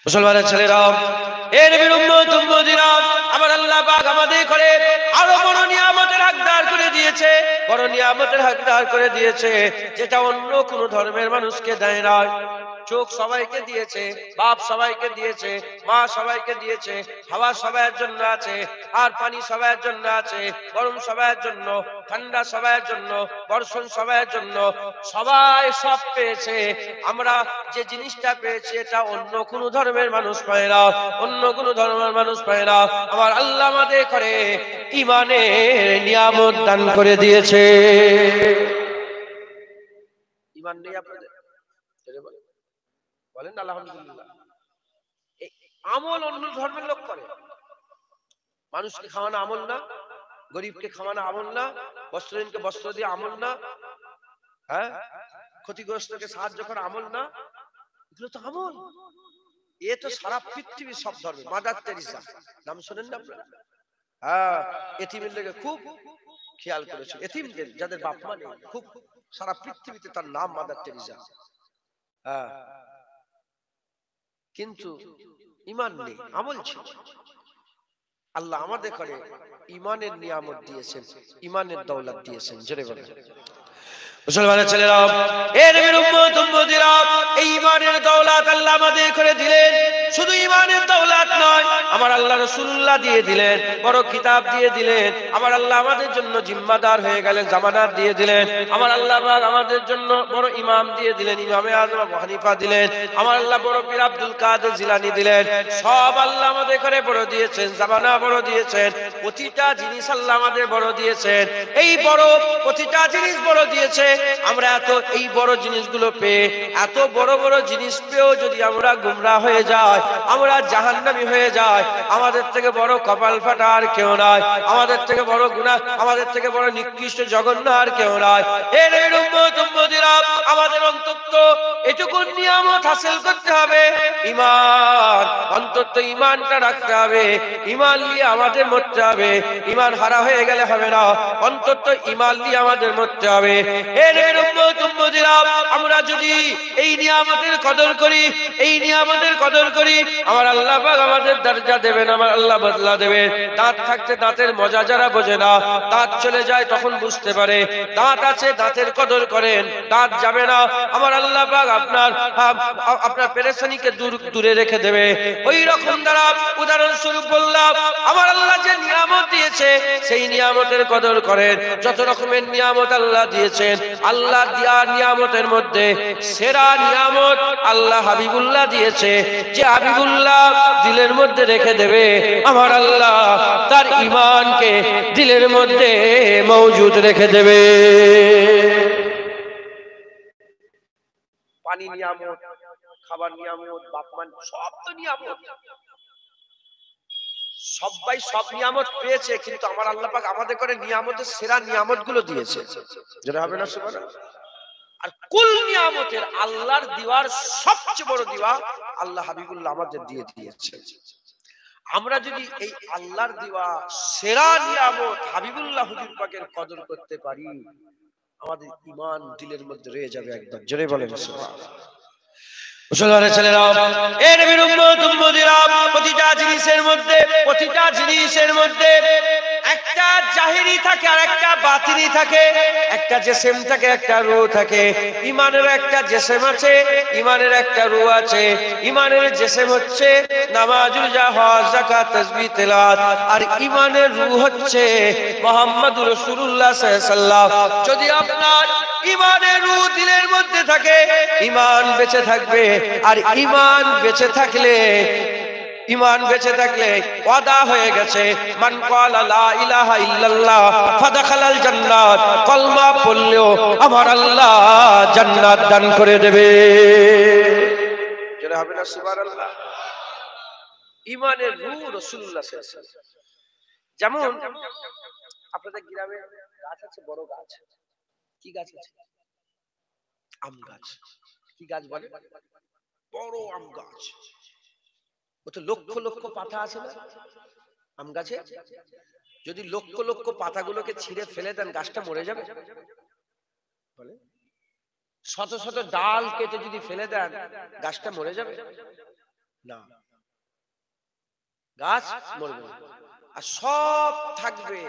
মুসলমানের ছেলেরা, এর নবীর উম্মত উম্মতিরা, আমার আল্লাহ পাক আমাদের করে আরো বড় নিয়ামতের হকদার করে দিয়েছে, বড় নিয়ামতের হকদার করে দিয়েছে, যেটা অন্য কোন ধর্মের মানুষকে দেয় না। চোখ সবাইকে দিয়েছে, বাপ সবাইকে দিয়েছে, মা সবাইকে দিয়েছে, হাওয়া সবাইয়ের জন্য আছে, আর পানি সবাইয়ের জন্য আছে, গরম সবাইয়ের জন্য, ঠান্ডা সবাইয়ের জন্য, বর্ষণ সবাইয়ের জন্য, সবাই সব পেয়েছে। আমরা যে জিনিসটা পেয়েছি এটা অন্য কোন ধর্মের মানুষ পায় না, অন্য কোন ধর্মের মানুষ পায় না। আমার আল্লাহ আমাদের করে ঈমানের নিয়ামত দান করে দিয়েছে। ঈমান নেই আপনাদের? বলেন আলহামদুলিল্লাহ। আমল অন্য ধর্মের লোক করে। মানুষকে খাওয়ানো আমল না, গরিবকে খাওয়ানো আমল না, বস্ত্রহীনকে বস্ত্র দিয়ে আমল না, হ্যাঁ, ক্ষতিগ্রস্তকে সাহায্য করা আমল না, এগুলো তো আমল। এ তো সারা পৃথিবীর সব ধর্মে। মাদার তেরেসা নাম শোনেন না আপনারা? হ্যাঁ, এতিমের লেগে খুব খেয়াল করেছে, এতিমদের যাদের বাপ মা নেই, খুব সারা পৃথিবীতে তার নাম মাদার তেরেসা। হ্যাঁ, কিন্তু ঈমান নেই, আমল ছিল। আল্লাহ আমাদের করে ঈমানের নিয়ামত দিয়েছেন, ঈমানের দৌলত দিয়েছেন। জোরে বলেন। মুসলমানের ছেলেরা, এর নবীর উম্মত উম্মতিরা, এই ঈমানের দৌলত আল্লাহ আমাদের করে দিলেন। শুধু ঈমানের দৌলত নয়, আমার আল্লাহ রাসূলুল্লাহ দিয়ে দিলেন, বড় কিতাব দিয়ে দিলেন। আমার আল্লাহ আমাদের জন্য জিম্মাদার হয়ে গেলেন, জামানত দিয়ে দিলেন। আমার আল্লাহ পাক আমাদের জন্য বড় ইমাম দিয়ে দিলেন, ইমামে আযম আবু হানিফা দিলেন। আমার আল্লাহ বড় পীর আব্দুল কাদের জিলানী দিলেন। সব আল্লাহ আমাদের করে বড় দিয়েছেন, জামানা বড় দিয়েছেন, প্রতিটা জিনিস আল্লাহ আমাদের বড় দিয়েছেন। এই বড় প্রতিটা জিনিস বড় দিয়েছে। আমরা এত এই বড় জিনিসগুলো পেয়ে, এত বড় বড় জিনিস পেয়েও যদি আমরা গুমরাহ হয়ে যাই, আমরা জাহান্নামী হয়ে যাই, আমাদের থেকে বড় কপাল ফাটা আর কেউ নাই, আমাদের থেকে বড় গুনাহ, আমাদের থেকে বড় নিকৃষ্ট জঘন্য আর কেউ নাই। এর উম্মত উম্মতিরা, আমাদের অন্তত এটুকু নিয়ামত হাসিল করতে হবে, ঈমান, অন্তত ঈমানটা রাখতে হবে। ঈমান নিয়ে আমাদের মরতে হবে, ঈমান হারা হয়ে গেলে হবে না, অন্তত ঈমান নিয়ে আমাদের মরতে হবে। এর উম্মত উম্মতিরা, আমরা যদি এই নিয়ামতের কদর করি, এই নিয়ামতের কদর করি, আমার আল্লাহ পাক আমাদের দরজা দেবেন, আমার আল্লাহ বদলা দেবেন। দাঁত থাকতে দাঁতের মজা যারা বোঝে না, দাঁত চলে যায় তখন বুঝতে পারে। দাঁত আছে, দাঁতের কদর করেন, দাঁত যাবে না, আমার আল্লাহ পাক আপনার পেরেশানিকে দূরে রেখে দেবে। ওই রকম দ্বারা উদাহরণস্বরূপ বললাম, আমার আল্লাহ যে নিয়ামত দিয়েছে সেই নিয়ামতের কদর করেন। যত রকমের নিয়ামত আল্লাহ দিয়েছেন, আল্লাহ দেওয়া নিয়ামতের মধ্যে সেরা নিয়ামত আল্লাহ হাবিবুল্লাহ দিয়েছে। যে হাবিবুল্লাহ দিলের মধ্যে রেখে দেবে, আমার আল্লাহ তার ঈমানকে দিলের মধ্যে মওজুদ রেখে দেবে। পানি নিয়ামত, খাবার নিয়ামত, বাপমান সব তো নিয়ামত। সবাই সব নিয়ামত পেয়েছে, কিন্তু আমার আল্লাহ পাক আমাদের করে নিয়ামতের সেরা নিয়ামত গুলো দিয়েছে। যেটা হবে না সুবহানাল্লাহ। আর কুল নিয়ামতের আল্লাহর দিওয়ার সবচেয়ে বড় দিওয়া আল্লাহ হাবিবুল্লাহ আমাদের দিয়ে দিয়েছে। আমরা যদি এই আল্লাহর দিওয়া সেরা নিয়ামত হাবিবুল্লাহ হুজুর পাকের কদর করতে পারি, আমাদের ঈমান দিলের মধ্যে রয়ে যাবে একদম। জোরে বলেন সুবহানাল্লাহ। মুসলমানের ছেলেরা, এর নবীর উম্মত উম্মতিরা, প্রতিটা জিনিসের মধ্যে একটা জাহিরি থাকে আর একটা বাতিনি থাকে, একটা জিসম থাকে, একটা রূহ থাকে। ঈমানের একটা জিসম আছে, ঈমানের একটা রূহ আছে। ঈমানের জিসম হচ্ছে নামাজ, রোজা, হজ, যাকাত, তাসবিহ, তেলাওয়াত, আর ঈমানের রূহ হচ্ছে মুহাম্মদুর রাসূলুল্লাহ সাল্লাল্লাহু আলাইহি ওয়াসাল্লাম। যদি আপনার ঈমানের রূহ দিলের মধ্যে থাকে, ঈমান বেঁচে থাকবে। আর ঈমান বেঁচে থাকলে ওয়াদা হয়ে গেছে, মান ক্বালা লা ইলাহা ইল্লাল্লাহ ফাদাখালাল জান্নাত, কলমা পড়লেও আমার আল্লাহ জান্নাত দান করে দেবে। যেটা হবে না সুবহানাল্লাহ। ঈমানের রূহ রাসূলুল্লাহ সাল্লাল্লাহু আলাইহি ওয়াসাল্লাম। যেমন আপনাদের গ্রামে গাছ আছে, বড় গাছ, কি গাছ আছে? আম গাছ। কি গাছ বলে? বড় আম গাছ। ওতে লক্ষ লক্ষ পাতা আছে না আম গাছে? যদি লক্ষ লক্ষ পাতাগুলোকে ছিঁড়ে ফেলে দেন, গাছটা মরে যাবে? বলে শত শত ডাল কেটে যদি ফেলে দেন, গাছটা মরে যাবে? না, গাছ মরবে না। আর সব থাকবে,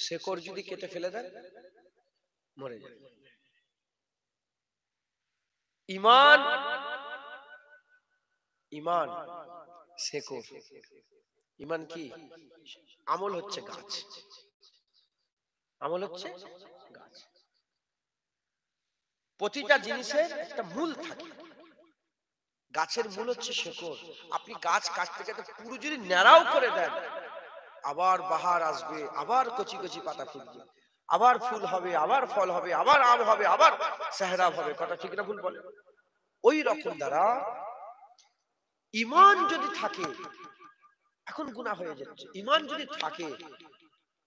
শেকড় যদি কেটে ফেলে দেন মরে যাবে। ঈমান, ঈমান শেকড়। ঈমান কি? আমল হচ্ছে গাছ, আমল হচ্ছে গাছ। প্রতিটা জিনিসের একটা মূল থাকে, গাছের মূল হচ্ছে শেকড়। আপনি গাছ কাটতে কাটতে পুরো যদি ন্যাড়াও করে দেন, আবার বাহার আসবে, আবার কচি কচি পাতা ফুটবে, আবার ফুল হবে, আবার ফল হবে, আবার আম হবে, আবার সেহরা হবে। কথা ঠিক না ভুল বলে? ওই রকম দ্বারা ঈমান যদি থাকে, এখন গুনাহ হয়ে যাচ্ছে, ঈমান যদি থাকে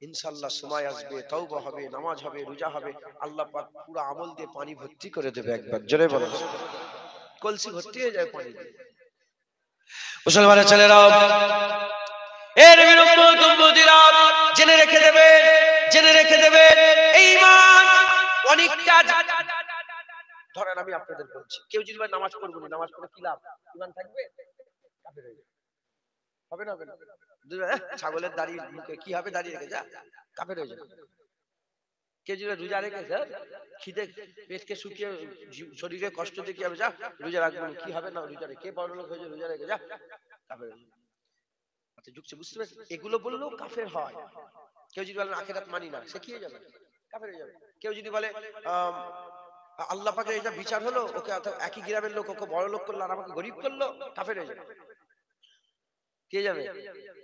ইনশাআল্লাহ সময় আসবে, তওবা হবে, নামাজ হবে, রোজা হবে, আল্লাহ পাক পুরো আমল দিয়ে পানি ভর্তি করে দেবে। একবার জোরে বলো, কলসি ভর্তি হয়ে যায় পানি দিয়ে। মুসলমানের ছেলেরা, এর বিরুদ্ধে উম্মতিরা জেনে রেখে দেবে, জেনে রেখে দেবে, এই ঈমান অনেকটা। ধরেন আমি আপনাদের বলছি, কেউ যদি নামাজ পড়বো না, নামাজ পড়ে কি লাভ? ঈমান থাকবে? কাফের হয়ে যাবে। হবে না? হবে না? ছাগলের দাড়ি মুখে কি হবে? দাড়ি রেখে যা, কাফের হয়ে যাবে। কে যদি রোজা রেখে খিদে পেটকে শুকিয়ে শরীরে কষ্ট দিয়ে কি হবে? যা রোজা রাখবো, কি হবে না রোজা রেখে? কে বড় লোক হয়েছে রোজা রেখে যা, কাফের হয়ে যাবে। আচ্ছা যুগছে, বুঝতে পারছেন? এগুলো বললেও কাফের হয়। কেউ যদি বলে আখিরাত মানি না, সে কি হয়ে যাবে? কাফের হয়ে যাবে। কেউ যদি বলে আল্লাহ পাকের এটা বিচার হলো, ওকে একই গ্রামের লোক ওকে বড় লোক করলো আর আমাকে গরিব করলো, কাফের হয়ে যাবে। কে যাবে?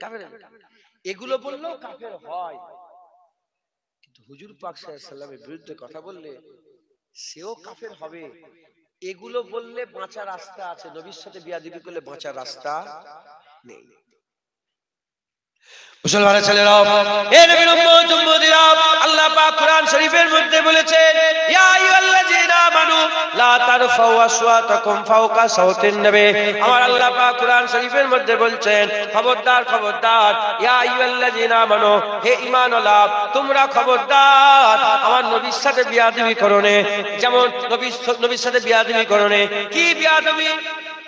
কাফের হয়ে যাবে। এগুলো বললেও কাফের হয়। কিন্তু হুজুর পাক সাল্লাল্লাহু আলাইহি সাল্লামের বিরুদ্ধে কথা বললে সেও কাফের হবে। এগুলো বললে বাঁচার রাস্তা আছে, নবীর সাথে বিয়াদবি করলে বাঁচার রাস্তা নেই। মুসলমানের ছেলেরা, এর নবীর উম্মত উম্মতিরা, আল্লাহ পাক কোরআন শরীফের মধ্যে বলেছেন, ইয়া আইয়ুহাল্লাযীনা আমানু লা তারফাউ আসওয়াতাকুম ফাওকা সাওতিন নবী। আমার আল্লাহ পাক কোরআন শরীফের মধ্যে বলছেন, খবরদার খবরদার, ইয়া আইয়ুহাল্লাযীনা আমানু, হে ঈমানওয়ালা তোমরা খবরদার আমার নবীর সাথে বিয়াদবি করো না। যেমন নবীর সাথে বিয়াদবি করো না। কি বিয়াদবি?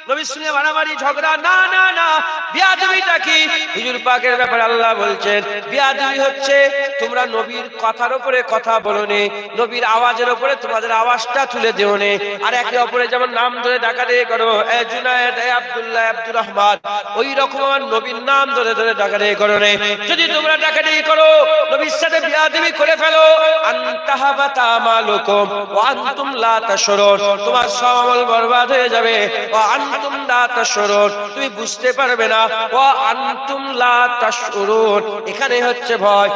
নবীর সঙ্গে মারামারি ঝগড়া না, না না। বিয়াদবিটা কি? হুজুর পাকের ব্যাপারে আল্লাহ বলছেন, বিয়াদবি হচ্ছে তোমরা নবীর কথার উপরে কথা বলো নে, নবীর আওয়াজের উপরে তোমাদের আওয়াজটা তুলে দিও নে। আর একে অপরে যেমন নাম ধরে ডাকাডাকি করো, এ জুনায়েদ, এ আব্দুল্লাহ, আব্দুর রহমান, ওই রকম আমার নবীর নাম ধরে ধরে ডাকাডাকি করো নে। যদি তোমরা ডাকাডাকি করো, নবীর সাথে বিয়াদবি করে ফেলো, আনতাহাবাতা আমালুকুম ওয়া আনতুম লা তাশউরুন, তোমার সব আমল বরবাদ হয়ে যাবে। ওয়া আনতুম লা তাশউরুন, তুমি বুঝতে পারবে না। ওয়া আনতুম লা তাশউরুন, এখানে হচ্ছে ভয়,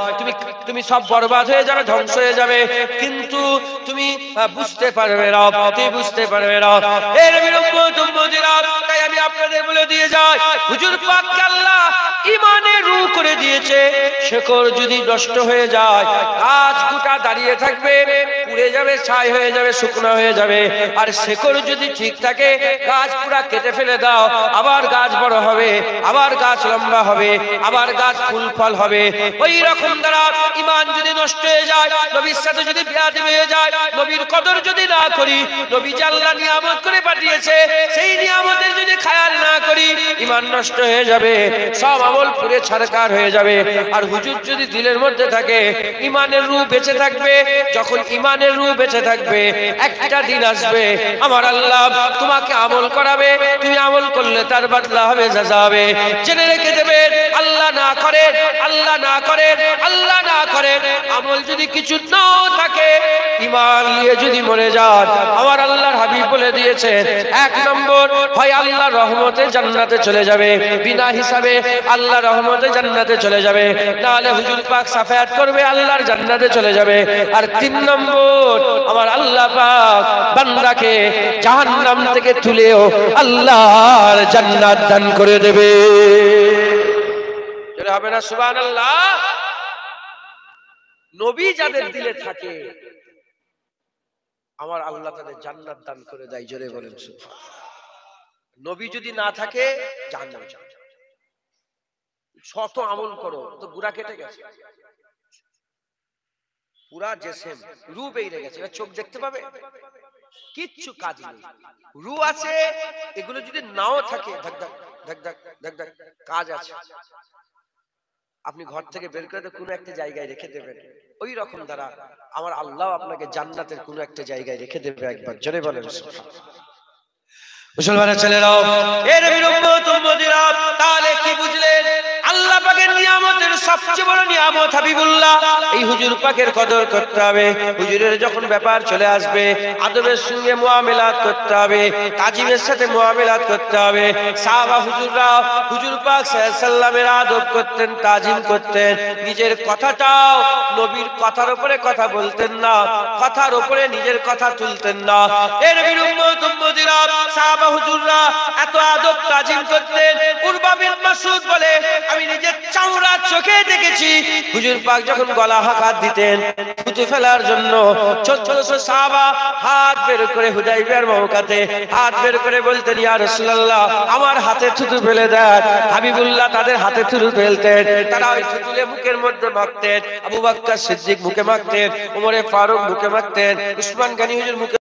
তুমি সব বরবাদ হয়ে যাবে, ধ্বংস হয়ে যাবে, কিন্তু তুমি বুঝতে পারবে না, তুমি বুঝতে পারবে না। এর বিরুদ্ধে উম্মতিরা, তাই আমি আপনাদের বলে দিয়ে যাই, হুজুর পাক আল্লাহ ঈমানের রূহ করে দিয়েছে। শেকড় যদি নষ্ট হয়ে যায়, গাছ গোটা দাঁড়িয়ে থাকবে, পুড়ে যাবে, ছাই হয়ে যাবে, শুকনো হয়ে যাবে। আর শেকড় যদি ঠিক থাকে, গাছ পুরা কেটে ফেলে দাও, আবার গাছ বড় হবে, আবার গাছ লম্বা হবে, আবার গাছ ফুল ফল হবে। ওই রকম দ্বারা ঈমান যদি নষ্ট হয়ে যায়, নবীর সাথে যদি বিয়াদবি হয়ে যায়, নবীর কদর যদি না করি, নবী যে আল্লাহ নিয়ামত করে পাঠিয়েছে সেই নিয়ামতের যদি খেয়াল না করি, ঈমান নষ্ট হয়ে যাবে, সব আমল পুরে ছারকার হয়ে যাবে। আর হুজুর যদি দিলের মধ্যে থাকে, ঈমানের রূহ বেঁচে থাকবে। যখন ঈমানের রূহ বেঁচে থাকবে, একটা দিন আসবে আমার আল্লাহ তোমাকে আমল করাবে, তুমি আমল করলে তার বদলা হবে, সাজা হবে। জেনে রেখে দেবেন, আল্লাহ না করেন, আল্লাহ না করেন, আল্লাহ না করেন, আমল যদি কিছু নাও থাকে, ঈমান নিয়ে যদি মরে যান, আমার আল্লাহর হাবিব বলে দিয়েছেন, এক নম্বর হয় আল্লাহর রহমতে জান্নাতে চলে যাবে, বিনা হিসাবে আল্লাহর রহমতে জান্নাতে চলে যাবে, নাহলে হুজুর পাক সাফায়াত করবে, আল্লাহর জান্নাতে চলে যাবে। আর তিন নম্বর, আমার আল্লাহ পাক বান্দাকে জাহান্নাম থেকে তুলেও আল্লাহর জান্নাত দান করে দেবে। যেটা হবে না সুবহানাল্লাহ। নবী যাদের দিলে থাকে, আমার আল্লাহ তাদের জান্নাত দান করে দেয়। জোরে বলেন সুবহানাল্লাহ। নবী যদি না থাকে, জাহান্নামে যাবে। শত আমল করো তো গুড়া কেটে গেছে, পুরা জেসেম রূপ এই রেখেছে, চোখ দেখতে পাবে, কিচ্ছু কাজ নেই। রু আছে, এগুলো যদি নাও থাকে ধাক ধাক ধাক ধাক ধাক ধাক কাজ আছে। আপনি ঘর থেকে বের করে কোনো একটা জায়গায় রেখে দেবেন, ওই রকম দ্বারা আমার আল্লাহ আপনাকে জান্নাতের কোনো একটা জায়গায় রেখে দেবে। একবার জোরে বলেন সুবহানাল্লাহ। মুসলমানের ছেলেরাও, এ নবীর উম্মত উম্মতিরা, তাহলে কি বুঝলেন? আল্লাহ পাকের নিয়ামতের সবচেয়ে বড় নিয়ামত হাবিবুল্লাহ। এই হুজুর পাকের কদর করতে হবে। হুজুরের যখন ব্যাপার চলে আসবে, আদবের সঙ্গে মুআমিলাত করতে হবে, তাজিমের সাথে মুআমিলাত করতে হবে। সাহাবা হুজুররা হুজুর পাক সাল্লাল্লাহু আলাইহি সাল্লামের আদব করতেন, তাজিম করতেন। নিজের কথাটাও নবীর কথার উপরে কথা বলতেন না, কথার উপরে নিজের কথা তুলতেন না। এ নবীর উম্মত উম্মতিরা, সাহাবা হুজুররা এত আদব তাজিম করতেন। উরবা বিন মাসউদ বলে, আমি নিজের চামড়া চোখে দেখেছি হুজুর পাক যখন গলা হাত দিতেন থুতু ফেলার জন্য, 1400 সাহাবা হাত বের করে হুদাইবিয়ার মওকাতে হাত বের করে বলতেন, ইয়া রাসূলুল্লাহ আমার হাতে থুতু ফেলে দেন। হাবিবুল্লাহ তাদের হাতে থুতু ফেলতেন, তারা ওই থুতুলে মুখের মধ্যে মাখতেন। আবু বকর সিদ্দিক মুখে মাখতেন, ওমরে ফারুক মুখে মাখতেন, উসমান গনি হুজুর মুখে,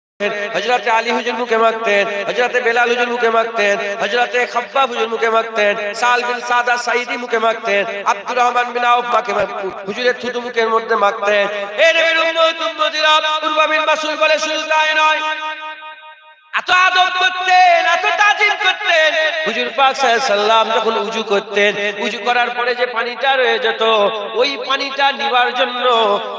হযরত আলী হুজুর মুখে মাখতেন, হযরত বেলাল হুজুর মুখে মাখতেন, হযরত খাব্বাব হুজুর মুখে মাখতেন, সাল বিন সাদা সাইদি মুখে মাখতেন, আব্দুর রহমান বিন আউফ হুজুরের থুতু মুখের মধ্যে মাখতেন। এ নবীর উম্মত উম্মতিরা, উরবা বিন মাসউদ বলে শুধু তাই নয়, এত আদব করতেন, এত তাজিম করতেন। হুজুর পাক সাল্লাল্লাহু আলাইহি সাল্লাম যখন উযু করতেন, উযু করার পরে যে পানিটা রয়ে যেত, ওই পানিটা নিবার জন্য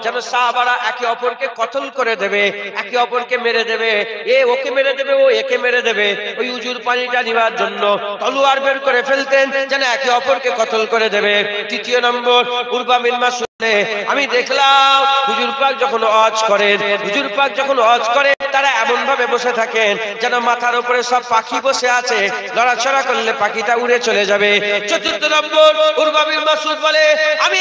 যেন সাহাবারা একে অপরকে কতল করে দেবে, একে অপরকে মেরে দেবে, এ ওকে মেরে দেবে, ও একে মেরে দেবে, ওই উযুর পানিটা নিবার জন্য তলোয়ার বের করে ফেলতেন যেন একে অপরকে কতল করে দেবে। তৃতীয় নম্বর, উরবা বিন মাসউদ, আমি দেখলাম হুজুর পাক যখন ওয়াজ করেন, হুজুর পাক যখন ওয়াজ করেন, তারা এমন ভাবে বসে থাকেন যেন মাথার উপরে সব পাখি বসে আছে, লড়াচড়া করলে পাখিটা উড়ে চলে যাবে। চতুর্থ নম্বর, উরবা বিন মাসউদ বলে, আমি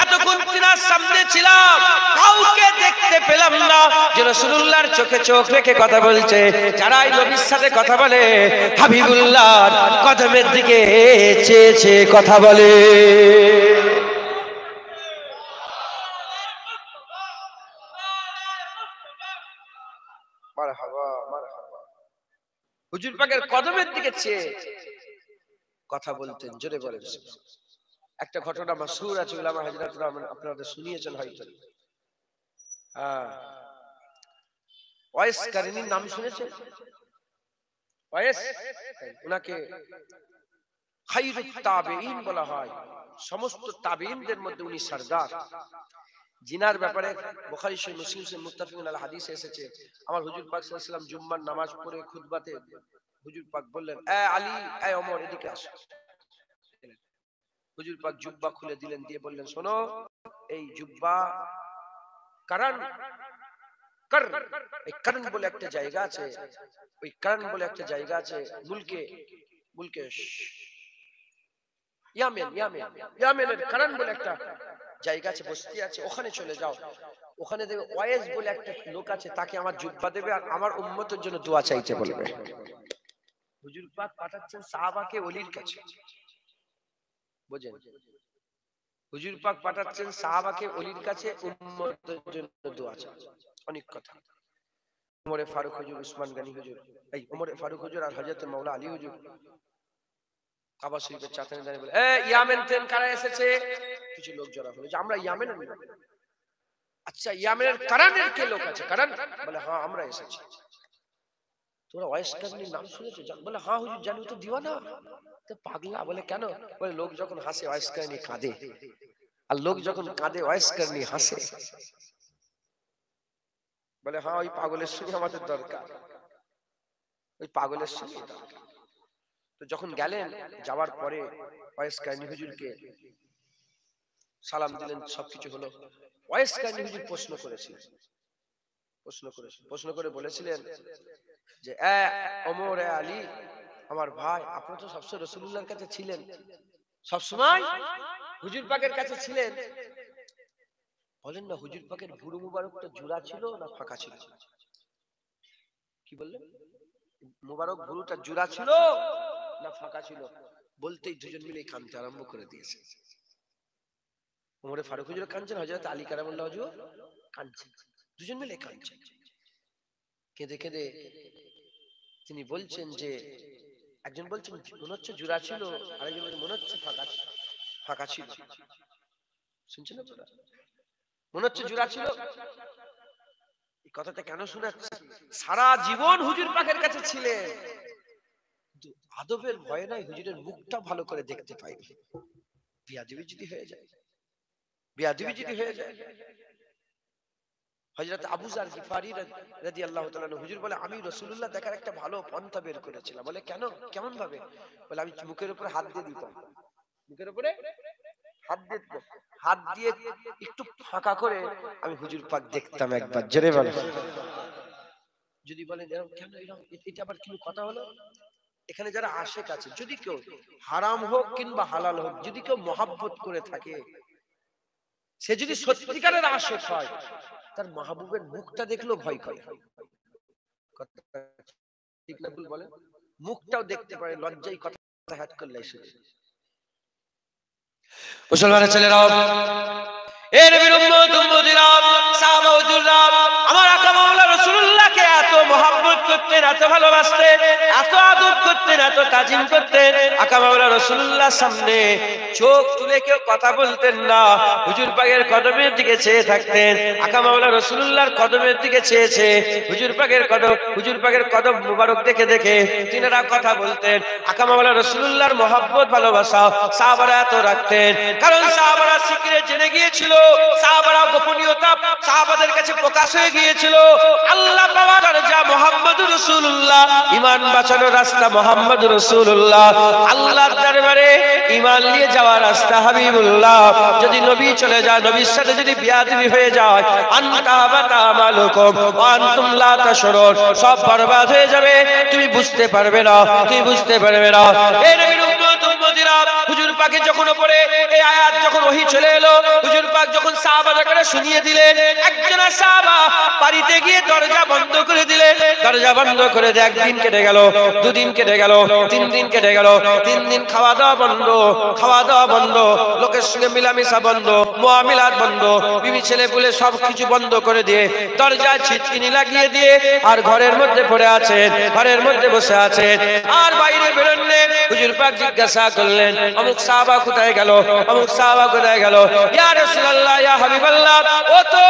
এতক্ষণ তিনার সামনে ছিলাম, কাউকে দেখতে পেলাম না যে রাসূলুল্লাহর চোখে চোখ রেখে কথা বলছে। যারাই নবীর সাথে কথা বলে হাবিবুল্লাহর কদমের দিকে চেয়ে চেয়ে কথা বলে। মারহাবা মারহাবা। হুজুর পাকের কদমের দিকে চেয়ে কথা বলতেন, জোরে বলেন। একটা ঘটনা মাশহুর আছে, উলামা হযরতরা আপনারা শুনিয়েছেন হয়তো। ওয়াইস কারিনীর নাম শুনেছেন? ওয়াইস, উনাকে খায়রুত তাবেঈন বলা হয়, সমস্ত তাবেঈনদের মধ্যে উনি সরদার। জিনার ব্যাপারে বুখারী শরীফ, মুসলিম শরীফ, মুত্তাফিকুন আল হাদিসে এসেছে, আমার হুজুর পাক সাল্লাল্লাহু আলাইহি ওয়াসাল্লাম জুম্মার নামাজ পড়ে খুতবাতে হুজুর পাক বললেন, এ আলী, এ ওমর, এদিকে আসো। হুজুর পাক জুব্বা খুলে দিলেন, দিয়ে বললেন, শোনো, এই জুব্বা কারণ কর, এই কারণ বলে একটা জায়গা আছে, ওই কারণ বলে একটা জায়গা আছে মুলকে ইয়ামেনের কারণ বলে একটা জায়গা আছে, বস্তি আছে, ওখানে চলে যাও। ওখানে দেখবে ওয়াইস বলে একটা লোক আছে, তাকে আমার জুব্বা দেবে আর আমার উম্মতের জন্য দোয়া চাইতে বলবে। হুজুর পাক পাঠাচ্ছেন সাহাবাকে ওলির কাছে, বুঝেন? হুজুর পাক পাঠাচ্ছেন সাহাবাকে ওলির কাছে উম্মতের জন্য দোয়া চাইতে। অনেক কথা। ওমরে ফারুক হুজুর, উসমান গনি হুজুর, এই ওমরে ফারুক হুজুর আর হযরত মাওলা আলী হুজুর কাবা শরীফের চাতানে দাঁড়িয়ে বলে, ইয়ামেন থেকে কারা এসেছে? কিছু লোক জড়ো হলো যে আমরা ইয়ামেনের লোক। আচ্ছা, ইয়ামেনের কারানের কে লোক আছে? কারণ বলে, হ্যাঁ আমরা এসেছি। তোমরা ওয়াইস কারনীর নাম শুনেছো? বলে, হ্যাঁ হুজুর জানি, তো দিওয়ানা। তো পাগলা। বলে, কেন? বলে, লোক যখন হাসে ওয়াইস কারনী কাঁদে, আর লোক যখন কাঁদে ওয়াইস কারনী হাসে। বলে, হ্যাঁ ওই পাগলের সঙ্গে আমাদের দরকার, ওই পাগলের সঙ্গে দরকার। তো যখন গেলেন, যাওয়ার পরে ওয়াইস কারনী হুজুরকে সালাম দিলেন, সবকিছু হলো। ওয়াইস কারনী হুজুর প্রশ্ন করে বলেছিলেন যে, ওমর, আলী, আমার ভাই, আপনি তো সবসময় রাসূলুল্লাহর কাছে ছিলেন, সবসময় হুজুর পাকের কাছে ছিলেন, বলেন না হুজুর পাকের ভুরু মুবারকটা জোড়া ছিল না ফাঁকা ছিল? কি বললেন? মুবারক ভুরুটা জোড়া ছিল না ফাঁকা ছিল? বলতেই দুজন মিলে কাঁদতে আরম্ভ করে দিয়েছে। ওমরে ফারুক হুজুর কাঁদছেন, হযরত আলী কারামাল্লাহু ওয়াজহু কাঁদছেন, দুজন মিলে কাঁদছেন। কেঁদে কেঁদে তিনি বলছেন যে, একজন বলছেন মনে হচ্ছে জোড়া ছিল, আরেকজন মনে হচ্ছে ফাঁকা ছিল। শুনছেন আপনারা? মনে হচ্ছে জোড়া ছিল। এই কথাটা কেন শোনাচ্ছি? সারা জীবন হুজুর পাকের কাছে ছিলেন, কিন্তু আদবের ভয় নাই, হুজুরের মুখটা ভালো করে দেখতে পাইনি। বিয়াদবি যদি হয়ে যায়, বিয়াদবি যদি হয়ে যায়। হযরত আবু যার গিফারি রাদিয়াল্লাহু তাআলা আনহু হুজুর বলে, আমি রাসূলুল্লাহ দেখার একটা ভালো পন্থা বের করেছিলাম। বলে কেন, কেমন ভাবে? বলে আমি মুখের উপরে হাত দিয়ে দিতাম, মুখের উপরে হাত দিয়ে দিতাম, হাত দিয়ে একটু ফাঁকা করে আমি হুজুর পাক দেখতাম একবার। জোরে বলে। যদি বলেন কেন এরকম, এটা আবার কি কথা হলো? এখানে যারা আশিক আছে, যদি কেউ হারাম হোক কিংবা হালাল হোক, যদি কেউ মহব্বত করে থাকে, সে যদি সত্যিকারের আশিক হয়, তার মাহবুবের মুখটা দেখলেও ভয় করে। ঠিক না ভুল বলেন? মুখটাও দেখতে পারে, লজ্জায় কথা হ্যাট করলে এসে। মুসলমানের ছেলেরা, এ নবীর উম্মত উম্মতিরা, সাহাবা হুজুররা, আমার আকা মাওলা রাসূলুল্লাহকে এত মহব্বত করতেন, এত ভালোবাসতেন, এত আদব করতেন, এত তাজিম করতেন। আকা মাওলা রাসূলুল্লাহর সামনে চোখ তুলে কেউ কথা বলতেন না, হুজুর পাকের কদমের দিকে চেয়ে থাকতেন। আকা মাওলা রাসূলুল্লাহর কদমের দিকে চেয়েছে, হুজুর পাকের কদম মুবারক দেখে দেখে তিনারা কথা বলতেন। আকা মাওলা রাসূলুল্লাহর মহব্বত ভালোবাসা সাহাবারা এত রাখতেন, কারণ সাহাবারা সিকিরে জেনে গিয়েছিল, সাহাবারা গোপনীয়তা সাহাবাদের কাছে প্রকাশ হয়ে গিয়েছিল। আল্লাহ পাওয়ার যা মুহাম্মদুর রাসূলুল্লাহ, ঈমান বাঁচানোর রাস্তা মুহাম্মদুর রাসূলুল্লাহ, আল্লাহর দরবারে ঈমান নিয়ে যাওয়ার রাস্তা হাবিবুল্লাহ। যদি নবী চলে যায়, নবীর সাথে যদি বিয়াদবি হয়ে যায়, আনতা বাতা আমালুকুম ওয়া আনতুম লা তাশউরুন, সব বরবাদ হয়ে যাবে, তুমি বুঝতে পারবে না, তুমি বুঝতে পারবে না। এই নবীর উম্মত উম্মতিরা, হুজুর পাকে যখন উপরে এই আয়াত যখন ওহী চলে এলো, হুজুর পাক যখন সাহাবাদেরকে শুনিয়ে দিলেন, একজন সাহাবা বাড়িতে গিয়ে দরজা বন্ধ করে দিলেন। দরজা বন্ধ করে দিয়ে একদিন কেটে গেল, দুদিন কেটে গেল, 3 দিন কেটে গেল। 3 দিন খাওয়া দাওয়া বন্ধ, খাওয়া দাওয়া বন্ধ, লোকের সঙ্গে মিলামিশা বন্ধ, মুআমিলাত বন্ধ, বিবি ছেলে পুলে সব কিছু বন্ধ করে দিয়ে দরজায় ছিটকিনি লাগিয়ে দিয়ে আর ঘরের মধ্যে পড়ে আছেন, ঘরের মধ্যে বসে আছেন, আর বাইরে বেরোননি। হুজুর পাক জিজ্ঞাসা করলেন, অমুক সাহাবা কোথায় গেল, অমুক সাহাবা কোথায় গেল? ইয়া রাসূলুল্লাহ, ইয়া হাবিবাল্লাহ, ও তো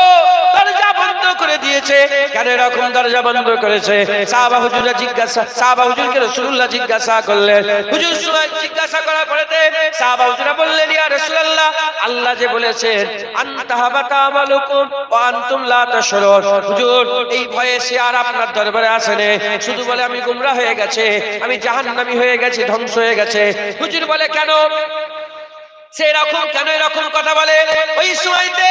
দরজা বন্ধ করে দিয়েছে। কেন এরকম দরজা বন্ধ করেছে? সাহাবা হুজুরকে রাসূলুল্লাহ জিজ্ঞাসা করলেন। হুজুর জিজ্ঞাসা করার পরেতে সাহাবা হুজুরা বললেন, ইয়া রাসূলুল্লাহ, আল্লাহ যে বলেছেন আনতা হাবাতা আমালুকুম ওয়া আনতুম লা তাশউরুন, হুজুর এই ভয়ে সে আর আপনার দরবারে আসেনি, শুধু বলে আমি গোমরা হয়ে গেছে, আমি জাহান্নামী হয়ে গেছি, ধ্বংস হয়ে গেছে। হুজুর বলে কেন সে এরকম, কেন এরকম কথা বলে? ওই সময়তে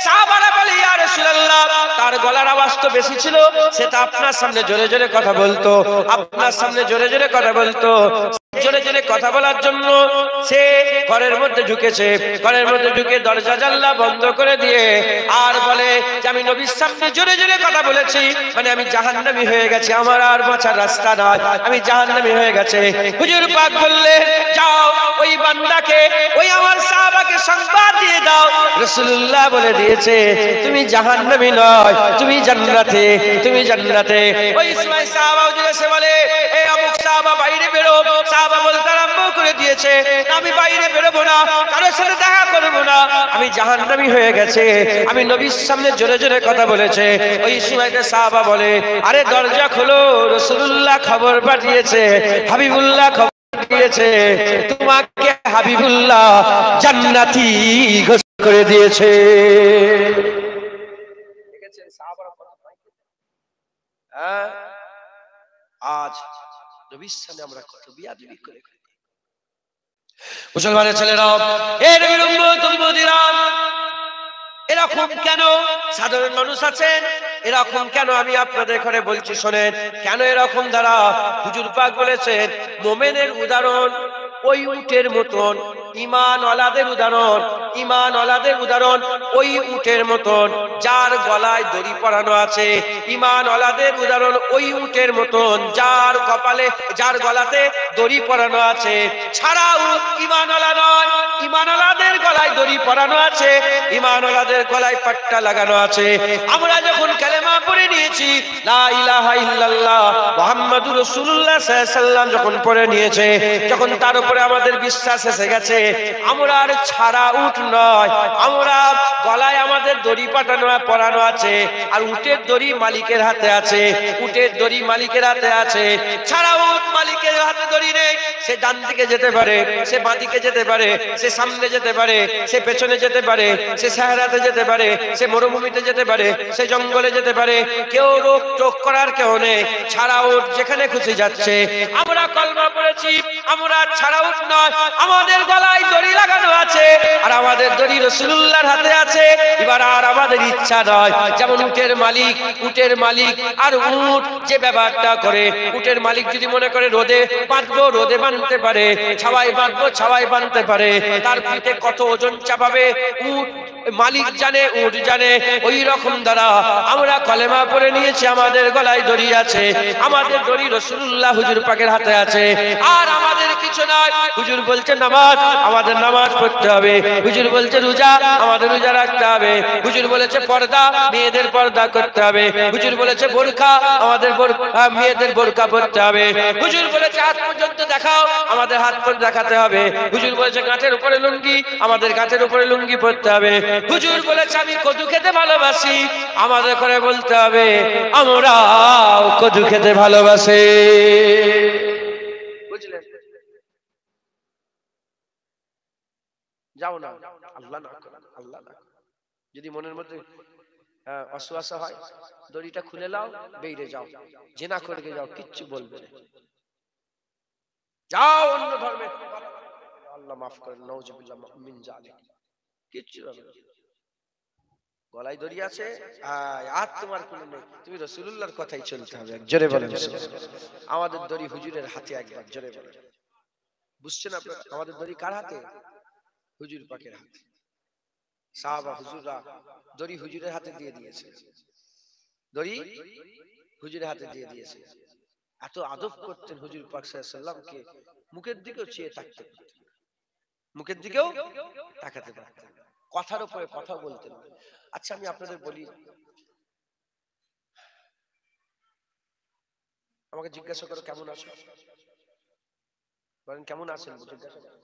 সাহাবারা বলে, ইয়া রাসূলুল্লাহ, তার গলার আওয়াজ তো বেশি ছিল, সে তো আপনার সামনে জোরে জোরে কথা বলতো, আপনার সামনে জোরে জোরে কথা বলতো। জোরে জোরে কথা বলার জন্য সে ঘরের মধ্যে ঢুকেছে, ঘরের মধ্যে ঢুকে দরজা জানলা বন্ধ করে দিয়ে আর বলে যে আমি নবীর সামনে জোরে জোরে কথা বলেছি, মানে আমি জাহান্নামী হয়ে গেছি, আমার আর বাঁচার রাস্তা নাই, আমি জাহান্নামী হয়ে গেছে। হুজুর পাক বললেন, যাও ওই বান্দাকে, ওই আমার সাহাবাকে সংবাদ দিয়ে দাও, রাসূলুল্লাহ বলে দিয়েছে তুমি জাহান্নামী নয়, তুমি জান্নাতে, তুমি জান্নাতে। ওই সময় সাহাবা হুজুর এসে বলে, এই অমুক সাহাবা বাইরে বেরো। সাহাবা বলতে আরম্ভ করে দিয়েছে, আমি বাইরে বেরোবো না, কারোর সাথে দেখা করবো না, আমি জাহান্নামী হয়ে গেছে, আমি নবীর সামনে জোরে জোরে কথা বলেছে। ওই সময়তে সাহাবা বলে, আরে দরজা খোলো, রাসূলুল্লাহ খবর পাঠিয়েছে, হাবিবুল্লাহ খবর দিয়েছে, তোমাকে হাবিবুল্লাহ জান্নাতি ঘোষণা করে দিয়েছে। আজ নবীর সামনে আমরা কত বিয়াদবি করে। মুসলমানের ছেলেরা, এ নবীর উম্মত উম্মতিরা, এরকম কেন? সাধারণ মানুষ আছেন, এরকম কেন? আমি আপনাদের ঘরে বলছি শোনেন, কেন এরকম দ্বারা হুজুর পাক বলেছেন মুমিনের উদাহরণ ওই উটের মতন, ঈমান ওয়ালাদের উদাহরণ, ঈমান ওয়ালাদের উদাহরণ ওই উটের মতন যার গলায় দড়ি পরানো আছে। ঈমানওয়ালাদের উদাহরণ ওই উটের মতন যার কপালে যার গলাতে দড়ি পরানো আছে। ছাড়া উট ঈমানওয়ালা নয়, ঈমানওয়ালাদের গলায় দড়ি পরানো আছে, ঈমানওয়ালাদের গলায় পাট্টা লাগানো আছে। আমরা যখন কালেমা পড়ে নিয়েছি লা ইলাহা ইল্লাল্লাহ মুহাম্মাদুর রাসূলুল্লাহ সাল্লাল্লাহু আলাইহি ওয়াসাল্লাম যখন পড়ে নিয়েছে, যখন তার উপরে আমাদের বিশ্বাস এসে গেছে, আমরা আর ছাড়া উট নয়, আমরা গলায় আমাদের দড়ি পরানো আছে, আর উটের দড়ি মালিকের হাতে আছে, উটের দড়ি মালিকের হাতে আছে। ছাড়া উট মালিকের হাতে দড়ি নেই, সে ডান দিকে যেতে পারে, সে বাঁ দিকে যেতে পারে, সে সামনে যেতে পারে, সে পেছনে যেতে পারে, সে সাহারাতে যেতে পারে, সে মরুভূমিতে যেতে পারে, সে জঙ্গলে যেতে পারে, কেউ রোক টোক করার কেউ নেই। ছাড়া উট যেখানে খুশি যাচ্ছে। আমরা কলমা পড়েছি, আমরা ছাড়া উট নয়, আমাদের গলায় দড়ি লাগানো আছে, আর আমাদের দড়ি রাসূলুল্লাহর হাতে আছে। এবার আর আমাদের ইচ্ছা নয়, যেমন উটের মালিক আর উট যে ব্যবহারটা করে, উটের মালিক যদি মনে করে রোদে বাঁধবো, রোদে বাঁধতে পারে, ছাওয়ায় বাঁধবো, ছাওয়ায় বাঁধতে পারে, তার পিঠে কত ওজন চাপাবে উট মালিক জানে, উট জানে। ওই রকম দ্বারা আমরা কলেমা পড়ে নিয়েছি, আমাদের গলায় দড়ি আছে, আমাদের দড়ি রাসূলুল্লাহ হুজুর পাকের হাতে আছে, আর আমাদের কিছু নয়। হুজুর বলছে নামাজ, আমাদের নামাজ পড়তে হবে। হুজুর বলছে রোজা, আমাদের রোজা রাখতে হবে। হুজুর বলেছে পর্দা, মেয়েদের পর্দা করতে হবে। হুজুর বলেছে বোরকা, আমাদের মেয়েদের বোরকা পরতে হবে। হুজুর বলেছে হাত পর্যন্ত দেখাও, আমাদের হাত পর্যন্ত দেখাতে হবে। হুজুর বলেছে গাঁটের উপরে লুঙ্গি, আমাদের গাঁটের উপরে লুঙ্গি পরতে হবে। হুজুর বলেছে আমি কদু খেতে ভালোবাসি, আমাদের করে বলতে হবে আমরাও কদু খেতে ভালোবাসি। বুঝলেন? যাও না, আল্লাহ না, আল্লাহ না। যদি মনের মধ্যে অসুয়াশা হয়, দড়িটা খুলে নাও, বেরিয়ে যাও, জেনা করে যাও, কিচ্ছু বলবে না। যাও অন্য ধর্মে, আল্লাহ মাফ করেন, নাউজুবিল্লাহ মিন জালিক, কিচ্ছু হবে না। গলায় দড়ি আছে, আর তোমার কোনো নেই, তুমি রাসূলুল্লাহর কথাই চলতে হবে। জোরে বলেন আমাদের দড়ি হুজুরের হাতে, একবার জোরে বলেন। বুঝছেন আপনারা? আমাদের দড়ি কার হাতে? হুজুর পাকের হাতে। সাহাবা হুজুররা দড়ি হুজুরের হাতে দিয়ে দিয়েছে, দড়ি হুজুরের হাতে দিয়ে দিয়েছে। এত আদব করতেন হুজুর পাক সাল্লাল্লাহু আলাইহি ওয়াসাল্লামকে, মুখের দিকেও চেয়ে তাকাতে পারতেন, মুখের দিকেও তাকাতে পারতেন, কথার উপরে কথা বলতেন। আচ্ছা আমি আপনাদের বলি, আমাকে জিজ্ঞাসা করো কেমন আছো, বলেন কেমন আছেন, জিজ্ঞাসা করো,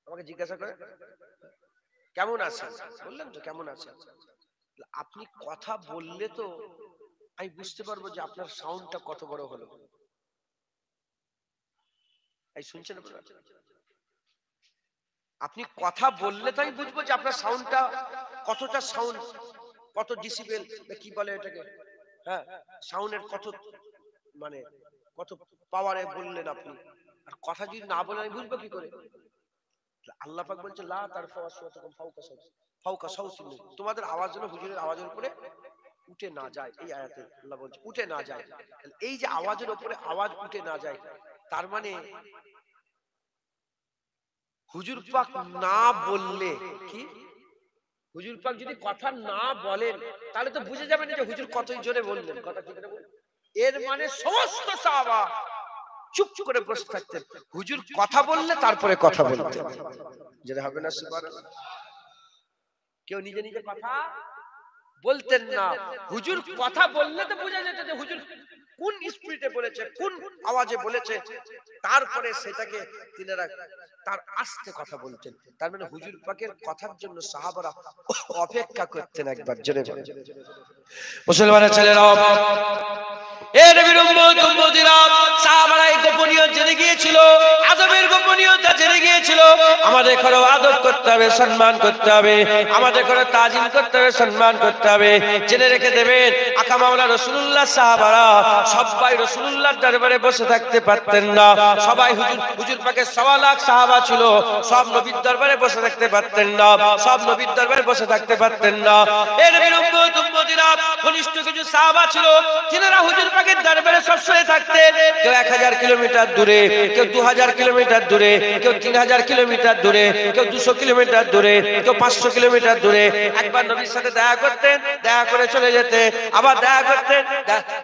আমাকে জিজ্ঞাসা করে কেমন আছেন, বললেন তো কেমন আছেন। আপনি কথা বললে তো আমি বুঝতে পারবো যে আপনার সাউন্ডটা কত বড় হলো। এই শুনছেন আপনারা? আপনি কথা বললে তো আমি বুঝবো যে আপনার সাউন্ডটা কতটা, সাউন্ড কত ডিসিবেল, কি বলে এটাকে, হ্যাঁ সাউন্ডের কত মানে কত পাওয়ারে বললেন আপনি। আর কথা যদি না বলে আমি বুঝবো কি করে? আল্লাহ পাক বলছে লা তারফাউ আসওয়াতাকুম ফাওকা সাওতিন নবী, তোমাদের আওয়াজ যেন হুজুরের আওয়াজের উপরে উঠে না যায়। এই আয়াতে আল্লাহ বলছে উঠে না যায়। এই যে আওয়াজের উপরে আওয়াজ উঠে না যায়, তার মানে হুজুর পাক না বললে কি, হুজুর পাক যদি কথা না বলেন তাহলে তো বুঝে যাবেন যে হুজুর কতই জোরে বললেন, কথা ঠিক না বললেন। এর মানে সমস্ত সাহাবা চুপ করে বসে থাকতেন, হুজুর কথা বললে তারপরে কথা বলতেন। যেটা হবে না সুবহানাল্লাহ, কেউ নিজে নিজে কথা বলতেন না। হুজুর কথা বললে তো বোঝা যেত যে হুজুর কোন স্পিরিটে বলেছে, কোন আওয়াজে বলেছে, তারপরে সেটাকে তিনারা তার আস্তে কথা বলতেন। তার মানে হুজুর পাকের কথার জন্য সাহাবারা অপেক্ষা করতেন। একবার জোরে বলেন মুসলমানের ছেলেরা, এ নবীর উম্মত উম্মতিরা, সাহাবারা এই গোপনীয়তা জেনে গিয়েছিল, আদবের গোপনীয়তা জেনে গিয়েছিল। আমাদের ঘরে আদব করতে হবে, সম্মান করতে হবে, আমাদের ঘরে তাজিম করতে হবে, সম্মান করতে হবে। জেনে রেখে দেবেন আকা মাওলা রাসূলুল্লাহ সাহাবারা সবাই রাসূলুল্লাহর দরবারে বসে থাকতে পারতেন না। সবাই হুজুর পাকের 1.25 লাখ সাহাবা ছিল, সব নবীর দরবারে বসে থাকতে পারতেন না, সব নবীর দরবারে বসে থাকতে পারতেন না। এ নবীর উম্মত উম্মতিরা, ঘনিষ্ঠ কিছু সাহাবা ছিল, তিনারা হুজুর পাকের দরবারে সবসময় থাকতেন। কেউ 1000 কিলোমিটার দূরে, কেউ 2000 কিলোমিটার দূরে, কেউ 3000 1000 কিলোমিটার দূরে, কেউ 200 কিলোমিটার দূরে, কেউ 500 কিলোমিটার দূরে। একবার নবীর সাথে দেখা করতেন, দেখা করে চলে যেতেন, আবার দেখা করতেন,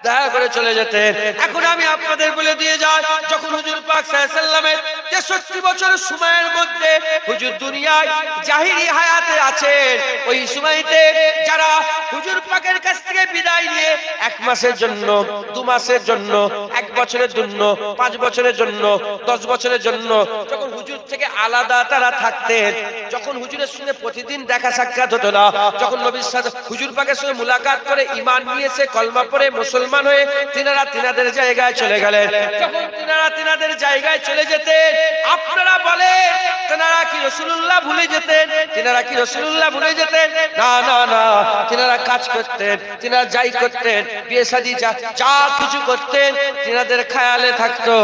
দেখা করে চলে যেতেন। এখন আমি আপনাদের বলে দিয়ে যাই, যখন হুজুর পাক সাল্লাল্লাহু আলাইহি ওয়াসাল্লামের 63 বছরের সময়ের মধ্যে হুজুর দুনিয়ায় জাহিরি হায়াতে আছেন, ওই সময়তে যারা হুজুর পাকের কাছ থেকে বিদায় নিয়ে 1 মাসের জন্য, 2 মাসের জন্য, 1 বছরের জন্য, 5 বছরের জন্য, 10 বছরের জন্য যখন হুজুর থেকে আলাদা তারা থাকতেন, যখন হুজুরের সঙ্গে প্রতিদিন দেখা সাক্ষাৎ হতো না, যখন নবীর সাথে হুজুর পাকের সঙ্গে মুলাকাত করে ঈমান নিয়েছে, কলমা পড়ে মুসলমান হয়ে তিনারা তিনাদের জায়গায় চলে গেলেন। যখন তিনারা তিনাদের জায়গায় চলে যেতেন, আপনারা বলেন তিনারা কি রাসূলুল্লাহ ভুলে যেতেন? তিনারা কি রাসূলুল্লাহ ভুলে যেতেন? না না না, তিনারা কাজ করতেন, তিনারা যাই করতেন, বিয়ে শাদী যা কিছু করতেন, তিনাদের খেয়ালে থাকতো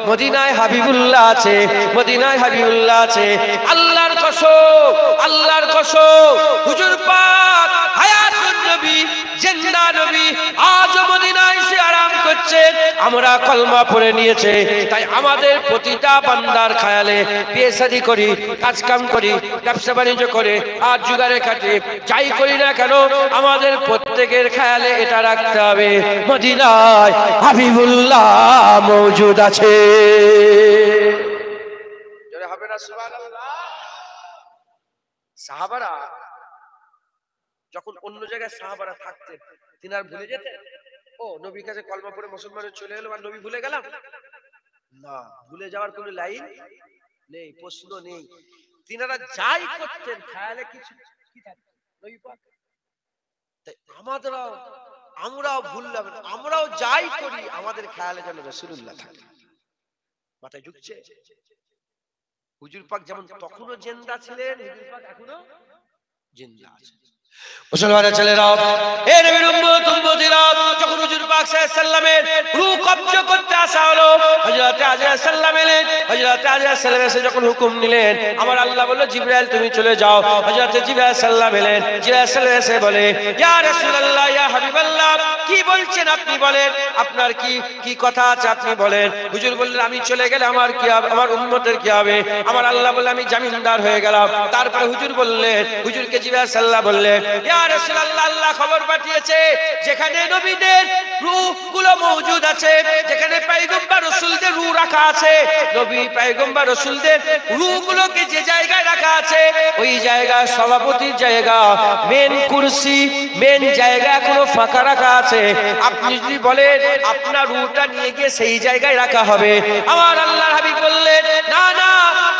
মদিনায় হাবিবুল্লাহ আছে, মদিনায় হাবিবুল্লাহ আছে। আল্লাহর কসম, আল্লাহর কসম, হুজুর পাক হায়াতুন নবী, জিন্দা নবী আজ মদিনায় এসে আরাম করছেন। আমরা কলমা পড়ে নিয়েছে, তাই আমাদের প্রতিটা বান্দার খেয়ালে বিয়ে শাদী করি, কাজ কাম করি, ব্যবসা বাণিজ্য করে, আর জুগারে খাটি, যাই করি না কেন, আমাদের প্রত্যেকের খেয়ালে এটা রাখতে হবে মদিনায় হাবিবুল্লাহ মওজুদ আছে। জোরে হবে না সুবহানাল্লাহ? সাহাবারা যখন অন্য জায়গায় সাহাবারা থাকতেন, তিনার ভুলে যেতেন? ও নবীর কাছে কলমা পড়ে মুসলমানের চলে এলো আর নবী ভুলে গেলাম? না, ভুলে যাওয়ার কোনো লাইন নেই, প্রশ্ন নেই। তিনারা যাই করতেন খেয়ালে কিছু কি থাকতো নবী পাক। তাই আমরাও ভুললাম না, আমরাও যাই করি আমাদের খেয়ালে যেন রাসূলুল্লাহ থাকে। মাথায় ঢুকছে? হুজুর পাক যেমন তখনও জিন্দা ছিলেন, হুজুর পাক এখনো জিন্দা আছেন। মুসলমানের ছেলেরা, এ নবীর উম্মত উম্মতিরা, যখন হুজুর পাক সাল্লাল্লাহু আলাইহি ওয়াসাল্লামের রূহ কবজা করতে আসা হলো, হযরত আজরাইল সাল্লাম এলেন। হযরত আজরাইল সাল্লাম এসে যখন হুকুম নিলেন, আমার আল্লাহ বলল জিবরাইল তুমি চলে যাও। হযরত জিবরাইল সাল্লাম এলেন, জিবরাইল সাল্লাম এসে বলে, ইয়া রাসূলুল্লাহ, ইয়া হাবিবাল্লাহ, কি বলছেন আপনি বলেন, আপনার কি কথা আছে আপনি বলেন। হুজুর বললেন আমি চলে গেলে আমার কি হবে, আমার উম্মতের কি হবে? আমার আল্লাহ বললেন আমি জামিনদার হয়ে গেলাম। তারপরে হুজুর বললেন, হুজুরকে জিবরাইল সাল্লাম বললেন, ইয়া রাসূলুল্লাহ, আল্লাহ খবর পাঠিয়েছে যেখানে নবীদের রূহ গুলো মওজুদ আছে, যেখানে পয়গম্বর রাসূলদের রূহ রাখা আছে, নবী পয়গম্বর রাসূলদের রূহ গুলোকে যে জায়গায় রাখা আছে, ওই জায়গায় সভাপতির জায়গা, মেন কুরসি, মেন জায়গা এখনো ফাঁকা রাখা আছে। আপনি যদি বলেন আপনার রূহটা নিয়ে গিয়ে সেই জায়গায় রাখা হবে। আমার আল্লাহর হাবিব বললেন, না না,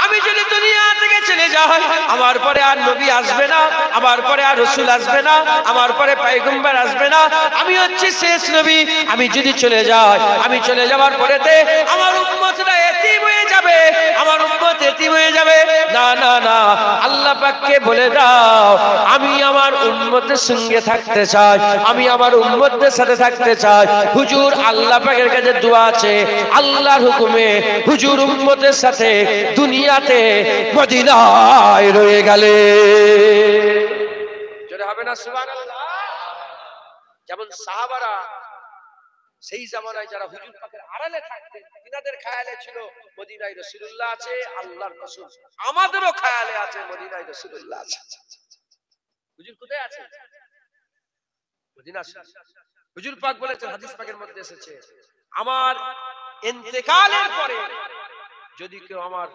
আমি যদি দুনিয়া থেকে চলে যাই, আমার পরে আর নবী আসবে না, আমার পরে আর রাসূল আসবে না, আমার পরে পয়গম্বর আসবে না, আমি হচ্ছি শেষ নবী। আমি যদি চলে যাই, আমি চলে যাওয়ার পরেতে আমার উম্মতরা এতিম হয়ে যাবে, আমার উম্মত এতিম হয়ে যাবে। না না না, আল্লাহ পাককে বলে দাও আমি আমার উম্মতের সঙ্গে থাকতে চাই, আমি আমার উম্মতদের সাথে থাকতে চাই। হুজুর আল্লাহ পাকের কাছে দোয়া আছে, আল্লাহর হুকুমে হুজুর উম্মতের সাথে দুনিয়াতে মদিনায় রয়ে গেলে। জোরে হবে না সুবহানাল্লাহ? যেমন সাহাবারা সেই জামানায় যারা হুজুর পাকের আড়ালে থাকতেন, তিনাদের খেয়ালে ছিল মদিনায় রাসূলুল্লাহ আছে। আল্লাহর কসম আমাদেরও খেয়ালে আছে মদিনায় রাসূলুল্লাহ আছে। হুজুর কোথায় আছে? মদিনা আছে। হুজুর পাক বলেছেন, হাদিস পাকের মধ্যে এসেছে, আমার ইন্তেকালের পরে যদি কেউ আমার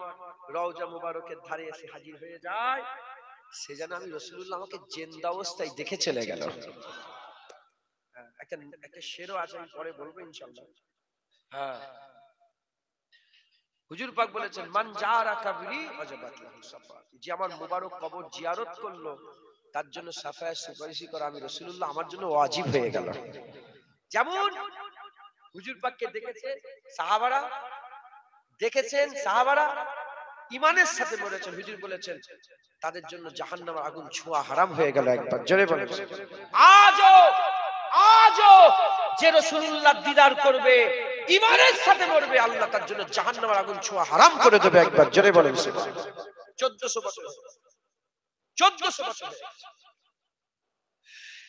রওজা মুবারকের ধারে এসে হাজির হয়ে যায়, সে যেন আমি রাসূলুল্লাহ আমাকে জিন্দা অবস্থায় দেখে চলে গেল। একটা শেরও আছে, আমি পরে বলবো ইনশাআল্লাহ। হ্যাঁ, হুজুর পাক বলেছেন, মান জারা কবরি ওয়াজাবাত লাহু শাফাআত, যে আমার মুবারক কবর জিয়ারত করলো তার জন্য শাফায়াত সুপারিশ করা আমি রাসূলুল্লাহ আমার জন্য ওয়াজিব হয়ে গেল। যেমন হুজুর পাককে দেখেছে সাহাবারা, দেখেছেন সাহাবারা ঈমানের সাথে মরেছেন, হুজুর বলেছেন তাদের জন্য জাহান্নামের আগুন ছোঁয়া হারাম হয়ে গেল। একবার জোরে বলেন, আজও যে রাসূলুল্লাহ দিদার করবে, ঈমানের সাথে মরবে, আল্লাহ তার জন্য জাহান্নামের আগুন ছোঁয়া হারাম করে দেবে। একবার জোরে বলেন সুবহানাল্লাহ। 1400 বছর, 1400 বছর।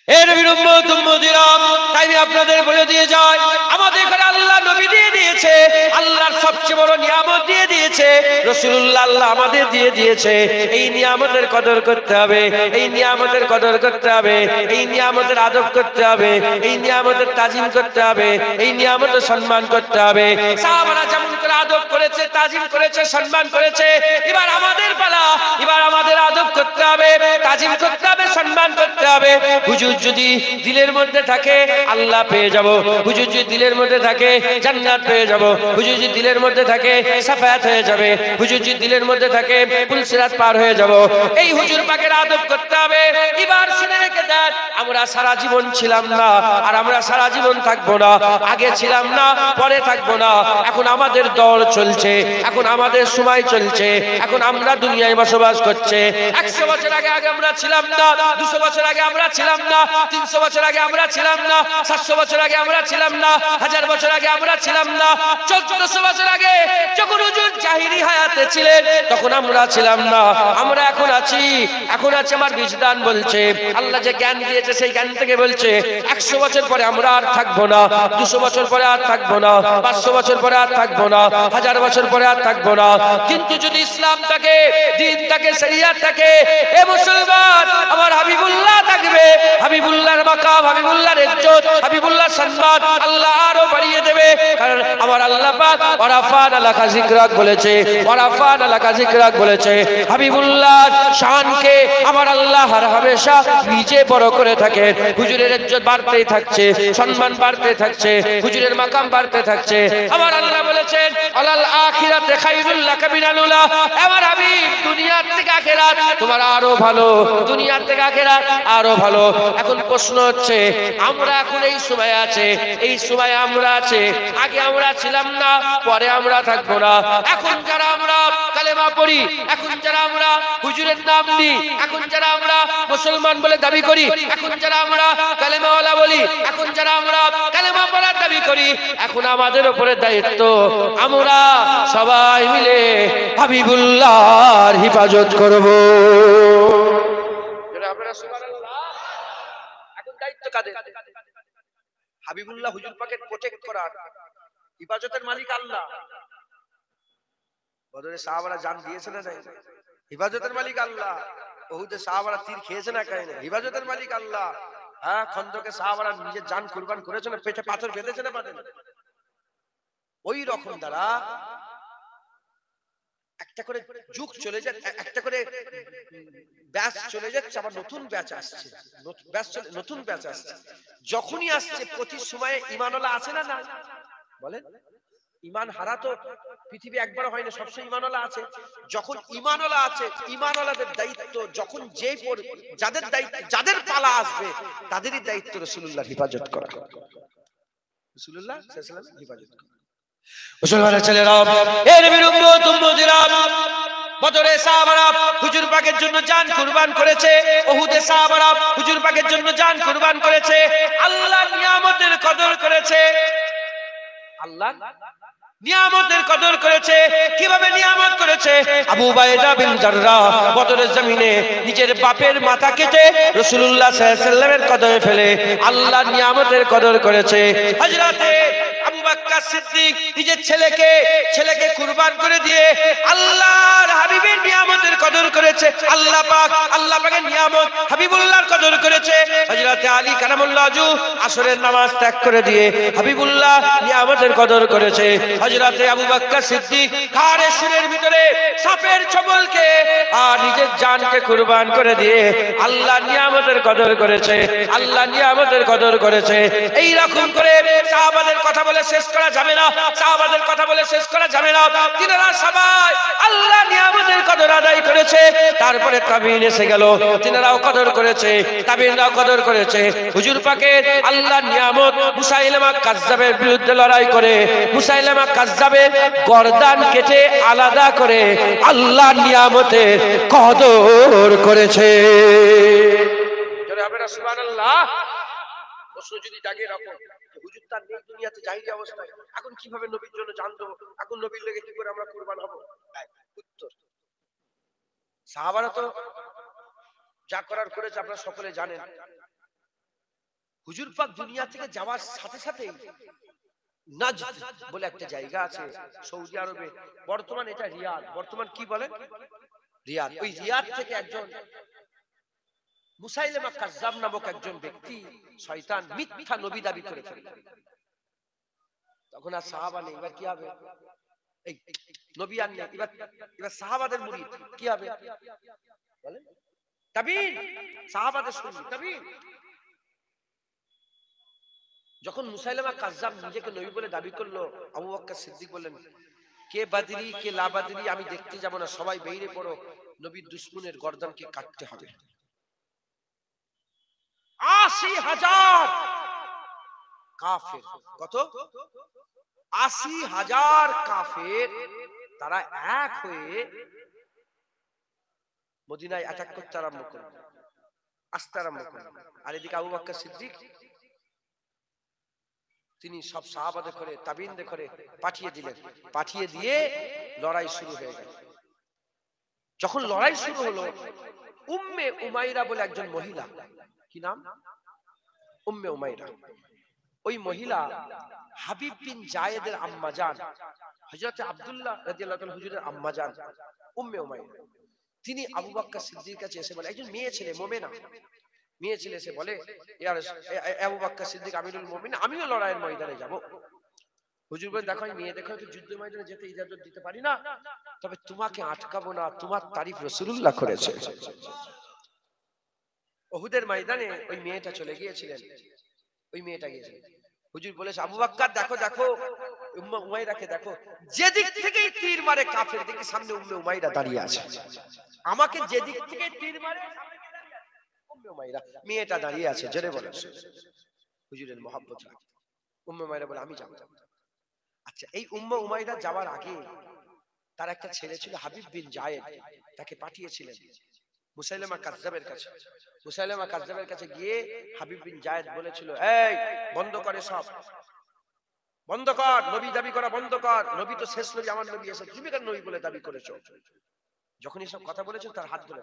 এর উম্মত উম্মতিরা, তাই আমি আপনাদের বলে দিয়ে যাই, আমাদের ঘরে আল্লাহ নবী দিয়ে দিয়েছে, আল্লাহর সবচেয়ে বড় নিয়ামত দিয়ে দিয়েছে, রাসূলুল্লাহ আল্লাহ আমাদের দিয়ে দিয়েছে। এই নিয়ামতের কদর করতে হবে, এই নিয়ামতের কদর করতে হবে, এই নিয়ামতের আদব করতে হবে, এই নিয়ামতের তাজিম করতে হবে, এই নিয়ামতের সম্মান করতে হবে। সাহাবারা যেমন করে আদব করেছে, তাজিম করেছে, সম্মান করেছে, এবার আমাদের পালা, এবার আমাদের আদব করতে হবে, তাজিম করতে হবে, সম্মান করতে হবে। হুজুর যদি দিলের মধ্যে থাকে আল্লাহ পেয়ে যাব, হুজুর যদি দিলের মধ্যে থাকে জান্নাত পেয়ে যাব, হুজুর যদি দিলের মধ্যে থাকে সাফায়াত হয়ে যাবে, হুজুর যদি দিলের মধ্যে থাকে পুলসিরাত পার হয়ে যাব। এই হুজুর পাকের আদব করতে হবে। এবার শুনে রেখে দেন, আমরা সারা জীবন ছিলাম না, আর আমরা সারা জীবন থাকবো না। আগে ছিলাম না, পরে থাকবো না। এখন আমাদের দৌড় চলছে, এখন আমাদের সময় চলছে, এখন আমরা দুনিয়ায় বসবাস করছে। 100 বছর আগে আমরা ছিলাম না, 200 বছর আগে আমরা ছিলাম না, 300 বছর আগে আমরা ছিলাম না, 700 বছর আগে আমরা ছিলাম না, 1000 বছর আগে আমরা ছিলাম না, 1400 বছর আগে যখন হুজুর জাহিরি হায়াতে ছিলেন তখন আমরা ছিলাম না। আমরা এখন আছি, এখন আছে। আমার বিজদান বলছে, আল্লাহ যে জ্ঞান দিয়েছে সেই জ্ঞান থেকে বলছে 100 বছর পরে আমরা আর থাকবো না, 200 বছর পরে আর থাকবো না, 500 বছর পরে আর থাকবো না, 1000 বছর পরে আর থাকবো না। কিন্তু যদি ইসলাম থাকে, দ্বীন থাকে, শরিয়ত থাকে, এ মুসলমান আমার হাবিবুল্লাহ থাকবে। হাবিবুল্লাহর মাকাম, হাবিবুল্লাহর ইজ্জত, হাবিবুল্লাহর সম্মান আল্লাহ আরো বাড়িয়ে দেবে। কারণ আমার আল্লাহ পাক ওয়ারাফানা লাকা যিকরাক বলেছে, ওয়ারাফানা লাকা যিকরাক বলেছে। হাবিবুল্লাহর শানকে আমার আল্লাহ হর হামেশা নিজে বড় করে থাকে। হুজুরের ইজ্জত বাড়তেই থাকছে, সম্মান বাড়তে থাকছে, হুজুরের মাকাম বাড়তে থাকছে। আমার আল্লাহ বলেছেন আলাল আখিরাতে খায়রুল লাকা মিনাল উলা। আমার হাবিব দুনিয়ার থেকে আখিরাত তোমার আরো ভালো, দুনিয়ার থেকে আখিরাত আরো ভালো। এখন প্রশ্ন হচ্ছে, আমরা এখন এই সময় আছে, এই সময় আমরা আছে, আগে আমরা ছিলাম না, পরে আমরা থাকবো না। এখন যারা আমরা কালেমা পড়ি, এখন যারা আমরা হুজুরের নাম নিই, এখন যারা আমরা মুসলমান বলে দাবি করি, এখন যারা আমরা কালেমাওয়ালা বলি, এখন যারা আমরা কালেমা পড়ার দাবি করি, এখন আমাদের উপরে দায়িত্ব আমরা সবাই মিলে হাবিবুল্লাহর হিফাজত করব। এখন দায়িত্ব কাদের? হাবিবুল্লাহ হুজুর পাকের প্রোটেক্ট করার, হিফাজতের মালিক আল্লাহ। বদরে সাহাবারা জান দিয়েছে না নাই? হিফাজতের মালিক আল্লাহ। ওহুদে সাহাবারা তীর খেয়েছে না খায় না? হিফাজতের মালিক আল্লাহ। হ্যাঁ, খন্দকে সাহাবারা নিজের জান কুরবান করেছে না? পেটে পাথর বেঁধেছে না বাঁধেনি? ওই রকম দ্বারা একটা করে যুগ চলে যায়, একটা করে ব্যাচ চলে যাচ্ছে, আবার নতুন ব্যাচ আসছে, নতুন ব্যাচ আসছে। যখনই আসছে প্রতি সময়ে ঈমানওয়ালা আছে না না? বলেন, ঈমান হারা তো পৃথিবী একবার হয় না, সবসময় ঈমানওয়ালা আছে। যখন ঈমানওয়ালা আছে, ঈমানওয়ালাদের দায়িত্ব, যখন যাদের দায়িত্ব, যাদের পালা আসবে তাদেরই দায়িত্ব রাসূলুল্লাহর হিফাজত করা, রাসূলুল্লাহ সাল্লাল্লাহু আলাইহি ওয়াসাল্লাম হিফাজত করা। মুসলমানের ছেলেরা, এ নবীর উম্মত উম্মতিরা, বদরে সাহাবারা হুজুর পাকের জন্য জান কুরবান করেছে, উহুদে সাহাবারা হুজুর পাকের জন্য জান কুরবান করেছে। আল্লাহ নিয়ামতের কদর করেছে, আল্লাহ নিয়ামতের কদর করেছে। কিভাবে নিয়ামত করেছে? আবু উবাইদা বিন জাররাহ বদরের জমিনে নিজের বাপের মাথা কেটে রাসূলুল্লাহ সাল্লাল্লাহু আলাইহি ওয়াসাল্লামের কদমে ফেলে আল্লাহ নিয়ামতের কদর করেছে। হযরতে আবু বকর সিদ্দিক নিজের ছেলেকে কুরবান করে দিয়ে আল্লাহর হাবিবের নিয়ামতের কদর করেছে। আল্লাহ পাকের নিয়ামত হাবিবুল্লাহর কদর করেছে। হযরতে আলী কারামুল্লাহ ওয়াজহু আসরের নামাজ ত্যাগ করে দিয়ে হাবিবুল্লাহ নিয়ামতের কদর করেছে। হযরতে আবু বকর সিদ্দিক ঘাড়ে শিরের ভিতরে সাপের ছোবলকে আর নিজের জানকে কুরবান করে দিয়ে আল্লাহ নিয়ামতের কদর করেছে, আল্লাহ নিয়ামতের কদর করেছে। এই রকম করে সাহাবাদের কথা বলে শেষ করা যাবে না, সাহাবাদের কথা বলে শেষ করা যাবে না। তিনারা সবাই আল্লাহ নিয়ামতের কদর আদায় করেছে। তারপরে তাবিঈন এসে গেল, তিনারাও কদর করেছে, তাবিঈনরাও কদর করেছে। হুজুর পাকের আল্লাহ নিয়ামত মুসাইলামা কাজ্জাবের বিরুদ্ধে লড়াই করে মুসাইলামা কাজ্জাবের গর্দান কেটে আলাদা করে আল্লাহ নিয়ামতের কদর করেছে। জোরে আপনারা সুবহানাল্লাহ। প্রশ্ন যদি জাগে রাখো, হুজুর তার নেই দুনিয়াতে জাহিরি অবস্থায়, এখন কিভাবে নবীর জন্য জান দেব, এখন নবীর লেগে কি করে আমরা কুরবান হব? উত্তর, সাহাবারা তো যা করার করেছে, আপনারা সকলে জানেন। হুজুর পাক দুনিয়া থেকে যাওয়ার সাথে সাথে নাজদ বলে একটা জায়গা আছে সৌদি আরবে, বর্তমান এটা রিয়াদ, বর্তমান কি বলেন রিয়াদ, ওই রিয়াদ থেকে একজন মুসাইলিমা কাজ্জাব নামক একজন ব্যক্তি শয়তান মিথ্যা নবী দাবি করে ফেলল। তখন আর সাহাবা নেই, এবার কি হবে? এই নবী আর নেই, এবার সাহাবাদের মুরিদ কি হবে বলেন? তাবিন, সাহাবাদের সুন্নি তাবিন। যখন মুসাইলিমা কাজ্জাব নিজেকে নবী বলে দাবি করলো, আবু বকর সিদ্দিক বললেন, কে বাদরি কে লা বাদরি আমি দেখতে যাব না, সবাই বেরিয়ে পড়ো, নবীর দুশমনের গর্দানকে কাটতে হবে। ৮০,০০০ কাফের, কত? ৮০,০০০ কাফের, তারা এক হয়ে মদিনায় অ্যাটাক করতে আরম্ভ করল, আসতে আরম্ভ করল। আর এদিকে আবু বকর সিদ্দিক তিনি সব সাহাবাদের করে তাবিনদের করে পাঠিয়ে দিলেন, পাঠিয়ে দিয়ে লড়াই শুরু হয়ে গেল। যখন লড়াই শুরু হলো, উম্মে উমাইরা বলে একজন মহিলা, কি নাম? উম্মে উমাইরা। ওই মহিলা হাবিব বিন জায়েদের আম্মা জান, হযরত আব্দুল্লাহ রাদিয়াল্লাহু তাআলা হুজুরের আম্মা জান উম্মে উমাইরা। তিনি আবু বকর সিদ্দিকের কাছে এসে বলে, একজন মেয়ে ছেলে মুমিনা, মেয়ে ছেলে এসে বলে, ইয়া আবু বকর সিদ্দিক আমিরুল মুমিনিন, আমিও লড়াইয়ের ময়দানে যাব। হুজুর বলেন, দেখো আমি মেয়ে দেখো তো যুদ্ধের ময়দানে যেতে ইজাজত দিতে পারি না, তবে তোমাকে আটকাবো না, তোমার তারিফ রাসূলুল্লাহ করেছে। উহুদের ময়দানে ওই মেয়েটা চলে গিয়েছিলেন, ওই মেয়েটা গিয়েছিল। হুজুর বলেছে, আবু বকর দেখো দেখো উম্মে উমাইরাকে দেখো, যেদিক থেকেই তীর মারে কাফের দিকে সামনে উম্মে উমাইরা দাঁড়িয়ে আছে, আমাকে যেদিক থেকে তীর মারে উম্মে উমাইরা, মেয়েটা দাঁড়িয়ে আছে, জোরে বলে হুজুরের মহব্বত রাখে। উম্মে উমাইরা বলে, আমি যাব। আচ্ছা, এই উম্মে উমাইরা যাওয়ার আগে তার একটা ছেলে ছিল হাবিব বিন জায়েদ, তাকে পাঠিয়েছিলেন মুসাইলিমা কাজ্জাবের কাছে। মুসাইলিমা কাজ্জাবের কাছে গিয়ে হাবিব বিন জায়েদ বলেছিল, এই বন্ধ করে, সব বন্ধ কর, নবী দাবি করা বন্ধ কর, নবী তো শেষ নবী, আমার নবী এসে তুমি কেন নবী বলে দাবি করেছো? যখন এসব কথা বলেছে তার হাত ধরে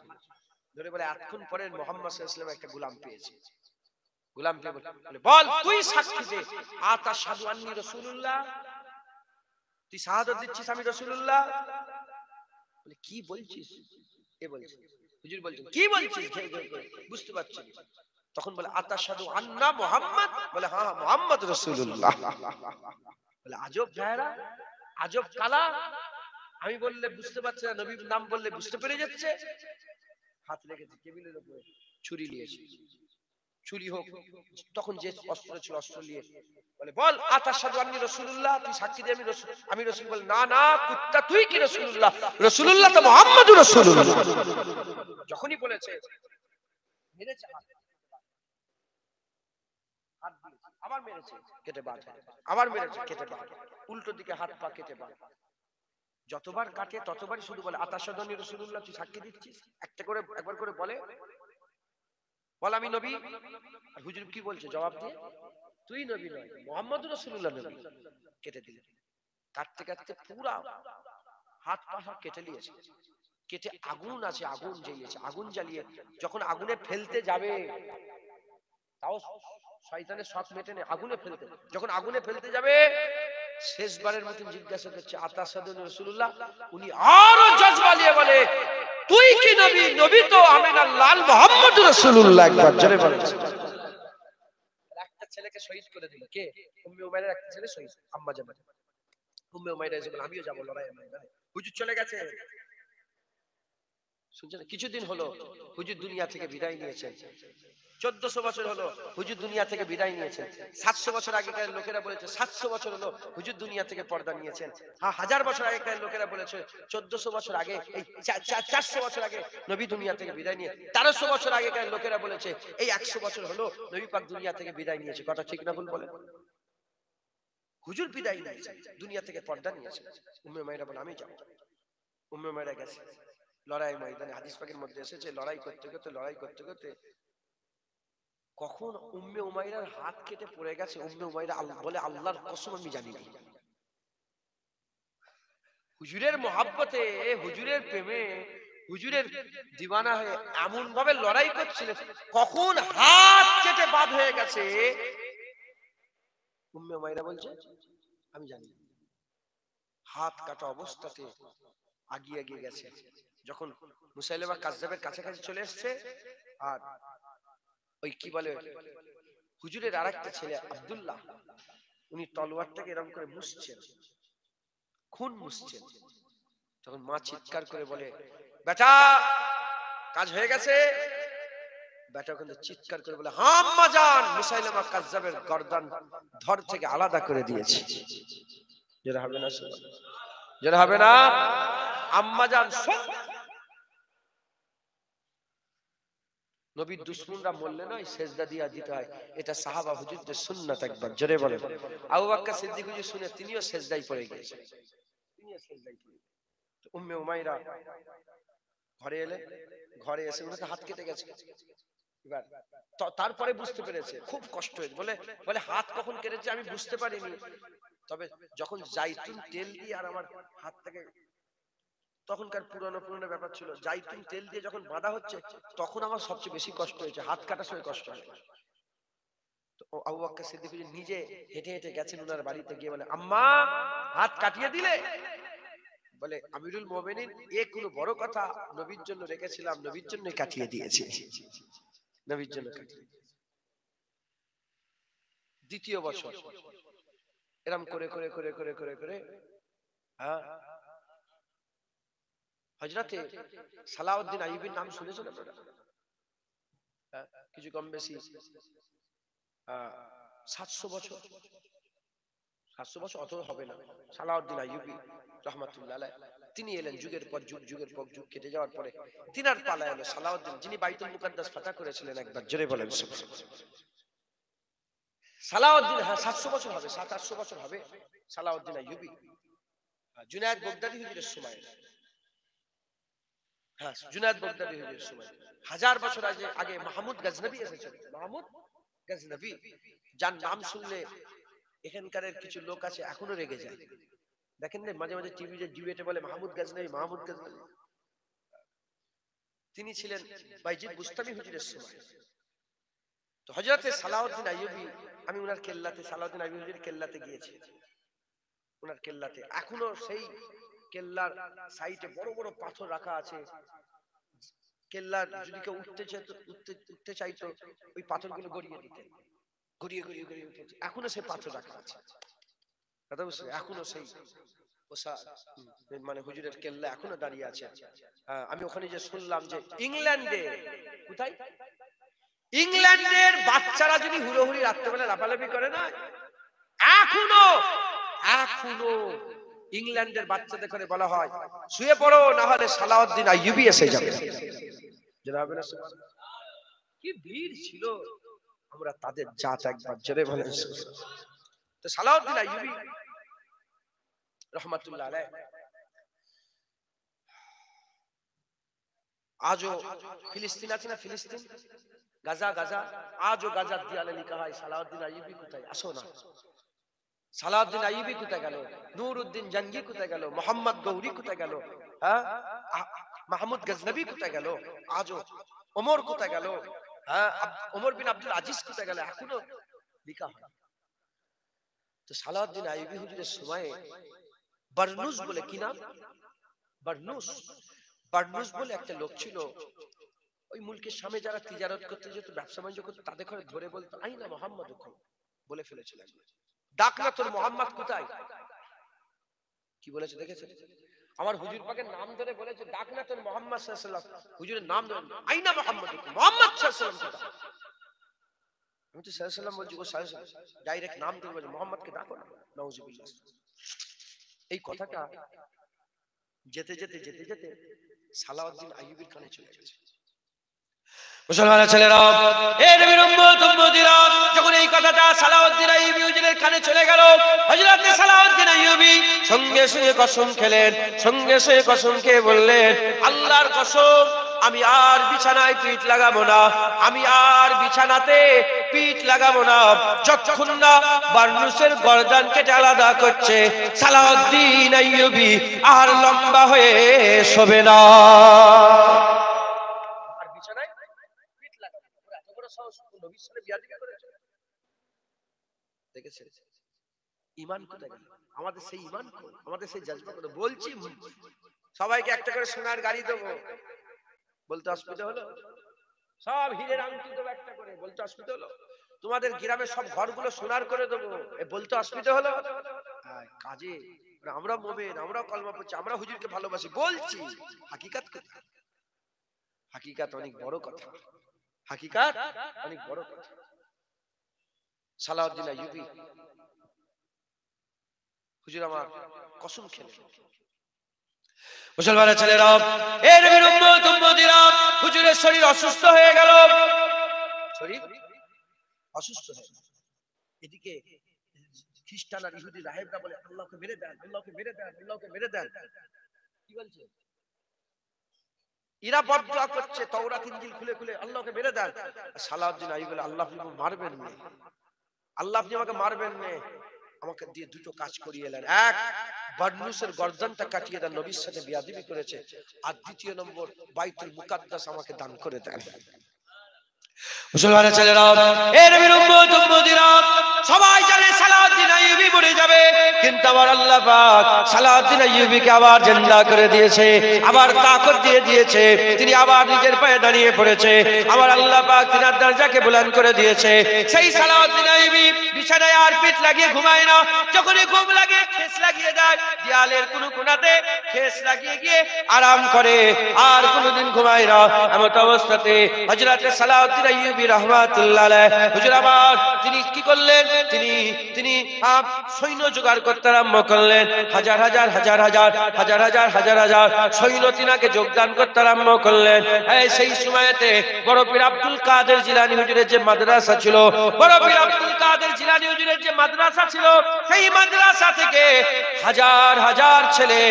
ধরে বলে, এতক্ষণ পরে মুহাম্মদ সাল্লাল্লাহু আলাইহি ওয়াসাল্লাম একটা গোলাম পেয়েছে। গোলাম পেয়ে বলে, বল তুই সাক্ষী দে, আতাশহাদু আন্নী রাসূলুল্লাহ, তুই শাহাদাত দিচ্ছিস আমি রাসূলুল্লাহ? বলে, কি বলছিস? এ বলছে, হুজুর বলছেন কি বলছিস? বুঝতে পারছি। তখন বলে, আতাশহাদু আন্না মুহাম্মদ, বলে হ্যাঁ হ্যাঁ মুহাম্মদ রাসূলুল্লাহ। বলে, আজব ভাইরা, আজব কালা, আমি বললে বুঝতে পারছে না, নবীর নাম বললে বুঝতে পেরে যাচ্ছে। হাত রেখেছে টেবিলের উপরে, ছুরি নিয়েছে, ছুরি হোক, তখন যে অস্ত্র ছিল অস্ত্র নিয়ে বলে, বল আতাশহাদু আন্নী রাসূলুল্লাহ, তুই সাক্ষী দে আমি রাসূল। বলে, না না কুত্তা, তুই কি রাসূলুল্লাহ? রাসূলুল্লাহ তো মুহাম্মাদুর রাসূলুল্লাহ। যখনই বলেছে মেরেছে, হাত দিয়েছে, আবার মেরেছে, কেটে বাদ, আবার মেরেছে, কেটে বাদ, উল্টো দিকে হাত পা কেটে বাদ। যতবার কাটে ততবারই শুধু বলে, আতাশহাদু আন্নী রাসূলুল্লাহ, তুই সাক্ষী দিচ্ছিস? একটা করে একবার করে বলে, বল আমি নবী। আর হুজুর কি বলছে জবাব দিয়ে, তুই নবী নয়, মুহাম্মদুর রাসূলুল্লাহ নবী। কেটে দিলেন। কাটতে কাটতে পুরা হাত পা সব কেটে নিয়েছে, কেটে আগুন আছে, আগুন জ্বালিয়েছে, আগুন জ্বালিয়ে যখন আগুনে ফেলতে যাবে, তাও শয়তানের সব মেটে নে, আগুনে ফেলতে, যখন আগুনে ফেলতে যাবে শেষবারের মতন জিজ্ঞাসা করছে, আতাশহাদু রাসূলুল্লাহ? উনি আরো জজবা নিয়ে বলে, তুই কি নবী? নবী তো আমিনার লাল মুহাম্মদুর রাসূলুল্লাহ। একবার জোরে বলেন। একটা ছেলেকে শহীদ করে দিল, কে? উম্মে উমাইরার একটা ছেলে শহীদ, আম্মা জান। উম্মে উমাইরা এসে বলে, আমিও যাবো লড়াইয়ের ময়দানে। হুজুর চলে গেছে, শুনছেন? কিছুদিন হলো হুজুর দুনিয়া থেকে বিদায় নিয়েছেন। 1400 বছর হলো হুজুর দুনিয়া থেকে বিদায় নিয়েছেন। 700 বছর আগেকার লোকেরা বলেছে 700 বছর হলো হুজুর দুনিয়া থেকে পর্দা নিয়েছেন। হ্যাঁ, 1000 বছর আগেকার লোকেরা বলেছে 1400 বছর আগে, এই 400 বছর আগে নবী দুনিয়া থেকে বিদায় নিয়ে, 1300 বছর আগেকার লোকেরা বলেছে এই 100 বছর হলো নবী পাক দুনিয়া থেকে বিদায় নিয়েছে। কথা ঠিক না ভুল বলেন? হুজুর বিদায় নিয়েছে, দুনিয়া থেকে পর্দা নিয়েছে। উম্মে উমাইরা বলে, আমি যাব। উম্মে উমাইরা গেছে লড়াই ময়দানে। হাদিস পাকের মধ্যে এসেছে, লড়াই করতে করতে কখন উম্মে উমাইরার হাত কেটে পড়ে গেছে। উম্মে উমাইরা বলে, আল্লাহর কসম আমি জানি না। হুজুরের মহাব্বতে, হুজুরের প্রেমে হুজুরের দিওয়ানা হয়ে এমন ভাবে লড়াই করছিলেন, কখন হাত কেটে বাদ হয়ে গেছে উম্মে উমাইরা বলছে আমি জানি। হাত কাটা অবস্থাতে আগিয়ে গেছে, যখন মুসাইলিমা কাজ্জাবের কাছাকাছি চলে এসেছে, আর ওই কি বলে হুজুরের আরেকটা ছেলে আব্দুল্লাহ, উনি তলোয়ারটাকে এরকম করে মুছছেন, খুন মুছছেন, তখন মা চিৎকার করে বলে বেটা কাজ হয়ে গেছে। বেটা কিন্তু চিৎকার করে বলে হ্যাঁ আম্মা জান, মুসাইলিমা কাজ্জাবের গর্দান ধর থেকে আলাদা করে দিয়েছি। যেটা হবে না, যেটা হবে না আম্মা জান। নবীর দুশমনরা বললে নয় সেজদা দিয়া দিতে হয়, এটা সাহাবা হুজুরদের সুন্নাত। একবার জোরে বলেন। আবু বকর সিদ্দিক হুজুর শুনে তিনিও সেজদায় পড়ে গিয়েছেন, তিনিও সেজদায় পড়ে। উম্মে উমাইরা ঘরে এলেন, ঘরে এসে ওনাকে হাত কেটে গেছে। এবার তারপরে বুঝতে পেরেছে, খুব কষ্ট হয়েছে, বলে হাত কখন কেটেছে আমি বুঝতে পারিনি, তবে যখন জাইতুন তেল দিয়ে আর আমার হাত থেকে, তখনকার পুরনো ব্যাপার ছিল, জাইতুন তেল দিয়ে যখন বাঁধা হচ্ছে তখন আমার সবচেয়ে বেশি কষ্ট হয়েছে, হাত কাটার সময় কষ্ট হয়। তো আবু বকর সিদ্দিক নিজে হেঁটে হেঁটে গেছেন ওনার বাড়িতে, গিয়ে বলে আম্মা হাত কাটিয়ে দিলে? বলে আমিরুল মুমিনিন, এ কোনো বড় কথা, নবীর জন্য রেখেছিলাম, নবীর জন্য কাটিয়ে দিয়েছি, নবীর জন্য কাটিয়ে। দ্বিতীয় বছর এরকম করে করে করে করে করে করে হযরতে সালাউদ্দিন আইয়ুবীর নাম শুনেছেন আপনারা? কিছু কম বেশি 700 বছর, 700 বছর অত হবে না। সালাউদ্দিন আইয়ুবী রাহমাতুল্লাহ আলাইহি, তিনি এলেন যুগের পর যুগ, যুগের পর যুগ কেটে যাওয়ার পরে তিনার পালা এলো সালাউদ্দিন, যিনি বাইতুল মুকাদ্দাস ফাতহ করেছিলেন। একবার জোরে বলেন সালাউদ্দিন। হ্যাঁ 700 বছর হবে, 700-800 বছর হবে সালাউদ্দিন আইয়ুবী। জুনায়েদ বাগদাদী হুজুরের সময়, হ্যাঁ জুনায়েদ বাগদাদী হুজুরের সময়, 1000 বছর আগে মাহমুদ গজনবী এসেছেন। মাহমুদ গজনবী, যার নাম শুনলে এখানকার কিছু লোক আছে এখনো রেগে যায়, দেখেন না মাঝে মাঝে টিভিতে ডিবেটে বলে মাহমুদ গজনবী, মাহমুদ গজনবী। তিনি ছিলেন বাইজিদ বুস্তামি হুজুরের সময়। তো হযরতে সালাউদ্দিন আইয়ুবী, আমি ওনার কেল্লাতে, সালাউদ্দিন আইয়ুবী হুজুরের কেল্লাতে গিয়েছি, ওনার কেল্লাতে এখনো সেই কেল্লার সাইডে বড় বড় পাথর রাখা আছে। কেল্লার যদি কেউ উঠতে চাইতো ওই পাথরগুলো গড়িয়ে দিতেন, গড়িয়ে গড়িয়ে গড়িয়ে উঠে, এখনো সেই পাথর রাখা আছে। কথা বুঝছেন? এখনো সেই মানে হুজুরের কেল্লা এখনো দাঁড়িয়ে আছে। আমি ওখানে যে শুনলাম যে ইংল্যান্ডে, কোথায় ইংল্যান্ডের বাচ্চারা যদি হুড়োহুড়ি রাত্রেবেলা লাফালাফি করে না, এখনো ইংল্যান্ডের বাচ্চাদের করে বলা হয় শুয়ে পড়ো, না হলে সালাউদ্দিন আইয়ুবী এসে যাবে। কি ভিড় ছিল, আমরা তাদের জাত। একবার জোরে বলেন। তো সালাউদ্দিন আইয়ুবী রাহমাতুল্লাহ আলাইহি আজও ফিলিস্তিন আছে না, ফিলিস্তিন গাজা, আজও গাজার দেয়ালে লেখা হয় সালাউদ্দিন আইয়ুবী কোথায়, আসো না। সালাউদ্দিন আইয়ুবী কোথায় গেল, নুরউদ্দিন জঙ্গি কোথায় গেল, মোহাম্মদ গৌরী কোথায় গেল, মাহমুদ গজনবী কোথায় গেল, আজও ওমর কোথায় গেল, ওমর বিন আব্দুল আজিজ কোথায় গেল, এখনো লেখা হয়। তো সালাউদ্দিন আইয়ুবী হুজুরের সময়ে বারনুস বলে, কি নাম, বারনুস বলে একটা লোক ছিল, ওই মুলকের সামনে যারা তিজারত করতে যেত, ব্যবসা বাণিজ্য করতে, তাদের ঘরে ধরে বলতো আইনা মোহাম্মদ বলে ফেলেছিলেন। ডাক না তোর মোহাম্মদ কোথায়, কি বলেছে দেখেছেন? আমার হুজুর পাকের নাম ধরে বলেছে ডাক না তোর মোহাম্মদ সাল্লাল্লাহু আলাইহি ওয়াসাল্লাম, হুজুরের নাম ধরে আইনা মোহাম্মদ, মোহাম্মদ সাল্লাল্লাহু আলাইহি ওয়াসাল্লাম কোথায়? আমি তো সাল্লাল্লাহু আলাইহি ওয়াসাল্লাম বলছি, ও সাল্লাল্লাহু আলাইহি ওয়াসাল্লাম ডাইরেক্ট নাম ধরে বলে মোহাম্মদকে ডাকো না, নাউজুবিল্লাহ। এই কথাটা যেতে যেতে যেতে যেতে সালাউদ্দিন আইয়ুবীর কানে চলে গেছে। মুসলমানের ছেলেরা, এ নবীর উম্মতিরা, যখন এই কথাটা সালাউদ্দিন আইয়ুবী হুজুরের কানে চলে গেল, হযরত সালাউদ্দিন আইয়ুবী সঙ্গে সঙ্গে কসম খেলেন, সঙ্গে সঙ্গে কসম খেয়ে বললেন আল্লাহর কসম, আমি আর বিছানায় পিঠ লাগাবো না, আমি আর বিছানাতে পিঠ লাগাবো না যতক্ষণ না বারনুসের গর্দান কেটে আলাদা করছে সালাউদ্দিন আইয়ুবী আর লম্বা হয়ে শোবে না। আর বিছানায় পিঠ লাগাবো না, এত বড় সাহস নবীর সাথে বিয়াদবি করেছে। দেখেছেন ঈমান কোথায় গেল? আমাদের সেই ঈমান কোথায়? আমাদের সেই জজবা কোথায়? বলছি সবাইকে একটা করে সোনার গাড়ি দেবো, বলতে অসুবিধা হলো? সব হীরের আংটি দেবো একটা করে, বলতে অসুবিধা হলো? তোমাদের গ্রামে সব ঘরগুলো সোনার করে দেবো, বলতে অসুবিধা হলো? কাজে আমরা মুমিন, আমরা কলমা পড়ছি, আমরা হুজুরকে ভালোবাসি, বলছি হাকিকাত কোথায়? হাকিকাত অনেক বড় কথা, হাকিকাত অনেক বড় কথা। সালাউদ্দিন আইয়ুবী হুজুর আমার কসম খেলে, মুসলমানের ছেলেরা, এর নবীর উম্মত উম্মতিরা, হুজুরের শরীর অসুস্থ হয়ে গেল, শরীর অসুস্থ হয়ে গেল। এদিকে খ্রিস্টান আর ইহুদি রাহেবরা বলে আল্লাহকে মেরে দেন, আল্লাহকে মেরে দেন, আল্লাহকে মেরে দেন। কি বলছে? এরা বদদুয়া করছে তাওরাত ইনজিল খুলে খুলে আল্লাহকে মেরে দেন। সালাউদ্দিন আইয়ুবী বলে আল্লাহ আপনি মারবেন না, আল্লাহ আপনি আমাকে মারবেন না, আমাকে দিয়ে দুটো কাজ করিয়ে এলেন। এক, বারনুসের গর্দানটা কাটিয়ে দেন, নবীর সাথে বিয়াদবি করেছে। আর দ্বিতীয় নম্বর, বাইতুল মুকাদ্দাস আমাকে দান করে দেন। মুসলমানের ছেলেরা, এ নবীর উম্মত উম্মতিরা, সবাই জানে সালাউদ্দিন আইয়ুবী মরে যাবে, কিন্তু আমার আল্লাহ পাক সালাউদ্দিন আইয়ুবীকে আবার জিন্দা করে দিয়েছে, আবার তাকত দিয়ে দিয়েছে, তিনি আবার নিজের পায়ে দাঁড়িয়ে পড়েছে। আমার আল্লাহ পাক তিনার দরজাকে বুলন্দ করে দিয়েছে। সেই সালাউদ্দিন আইয়ুবী বিছানায় আর পিঠ লাগিয়ে ঘুমায় না, যখনই ঘুম লাগে ঠেস লাগিয়ে দেয় দেয়ালের কোন কোণাতে, ঠেস লাগিয়ে গিয়ে আরাম করে, আর কোনদিন ঘুমায় না। এমত অবস্থাতে হযরত সালাউদ্দিন আইয়ুবী রাহমাতুল্লাহ আলাইহি হুজুর আমার তিনি কি করলেন? তিনি সৈন্য জোগাড় করতে আরম্ভ করলেন। হাজার হাজার হাজার হাজার হাজার হাজার হাজার হাজার সৈন্য তিনাকে যোগদান করতে আরম্ভ করলেন। সেই সময়তে বড় পীর আব্দুল কাদের জিলানী হুজুরের যে মাদ্রাসা ছিল, বড় পীর আব্দুল কাদের জিলানী হুজুরের যে মাদ্রাসা ছিল, সেই মাদ্রাসা থেকে হাজার হাজার ছেলে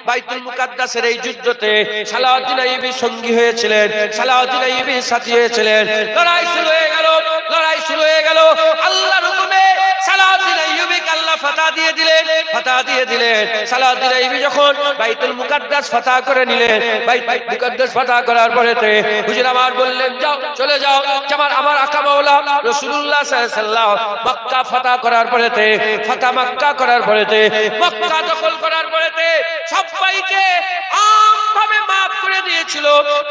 বাইতুল মুকাদ্দাসের এই যুদ্ধতে সালাউদ্দিন আইয়ুবী সঙ্গী হয়েছিলেন, সালাউদ্দিন আইয়ুবী সাথী হয়েছিলেন। লড়াই শুরু হয়ে গেল, লড়াই শুরু হয়ে গেল। আল্লাহর হুকুমে সালাউদ্দিন আইয়ুবীকে আল্লাহ ফাতহ দিয়ে দিলেন, ফাতহ দিয়ে দিলেন। সালাউদ্দিন আইয়ুবী যখন বাইতুল মুকাদ্দাস ফাতহ করে নিলেন, বাইতুল মুকাদ্দাস ফাতহ করার পরেতে হুজুর আমার বললেন যাও, চলে যাও, আমার আকা মাওলা রাসূলুল্লাহ সাল্লাল্লাহু আলাইহি ওয়াসাল্লাম মক্কা ফাতহ করার পরেতে, ফাতহ মক্কা করার পরেতে, মক্কা দখল করার পরেতে সবাইকে আমভাবে maaf করে দিয়েছিল।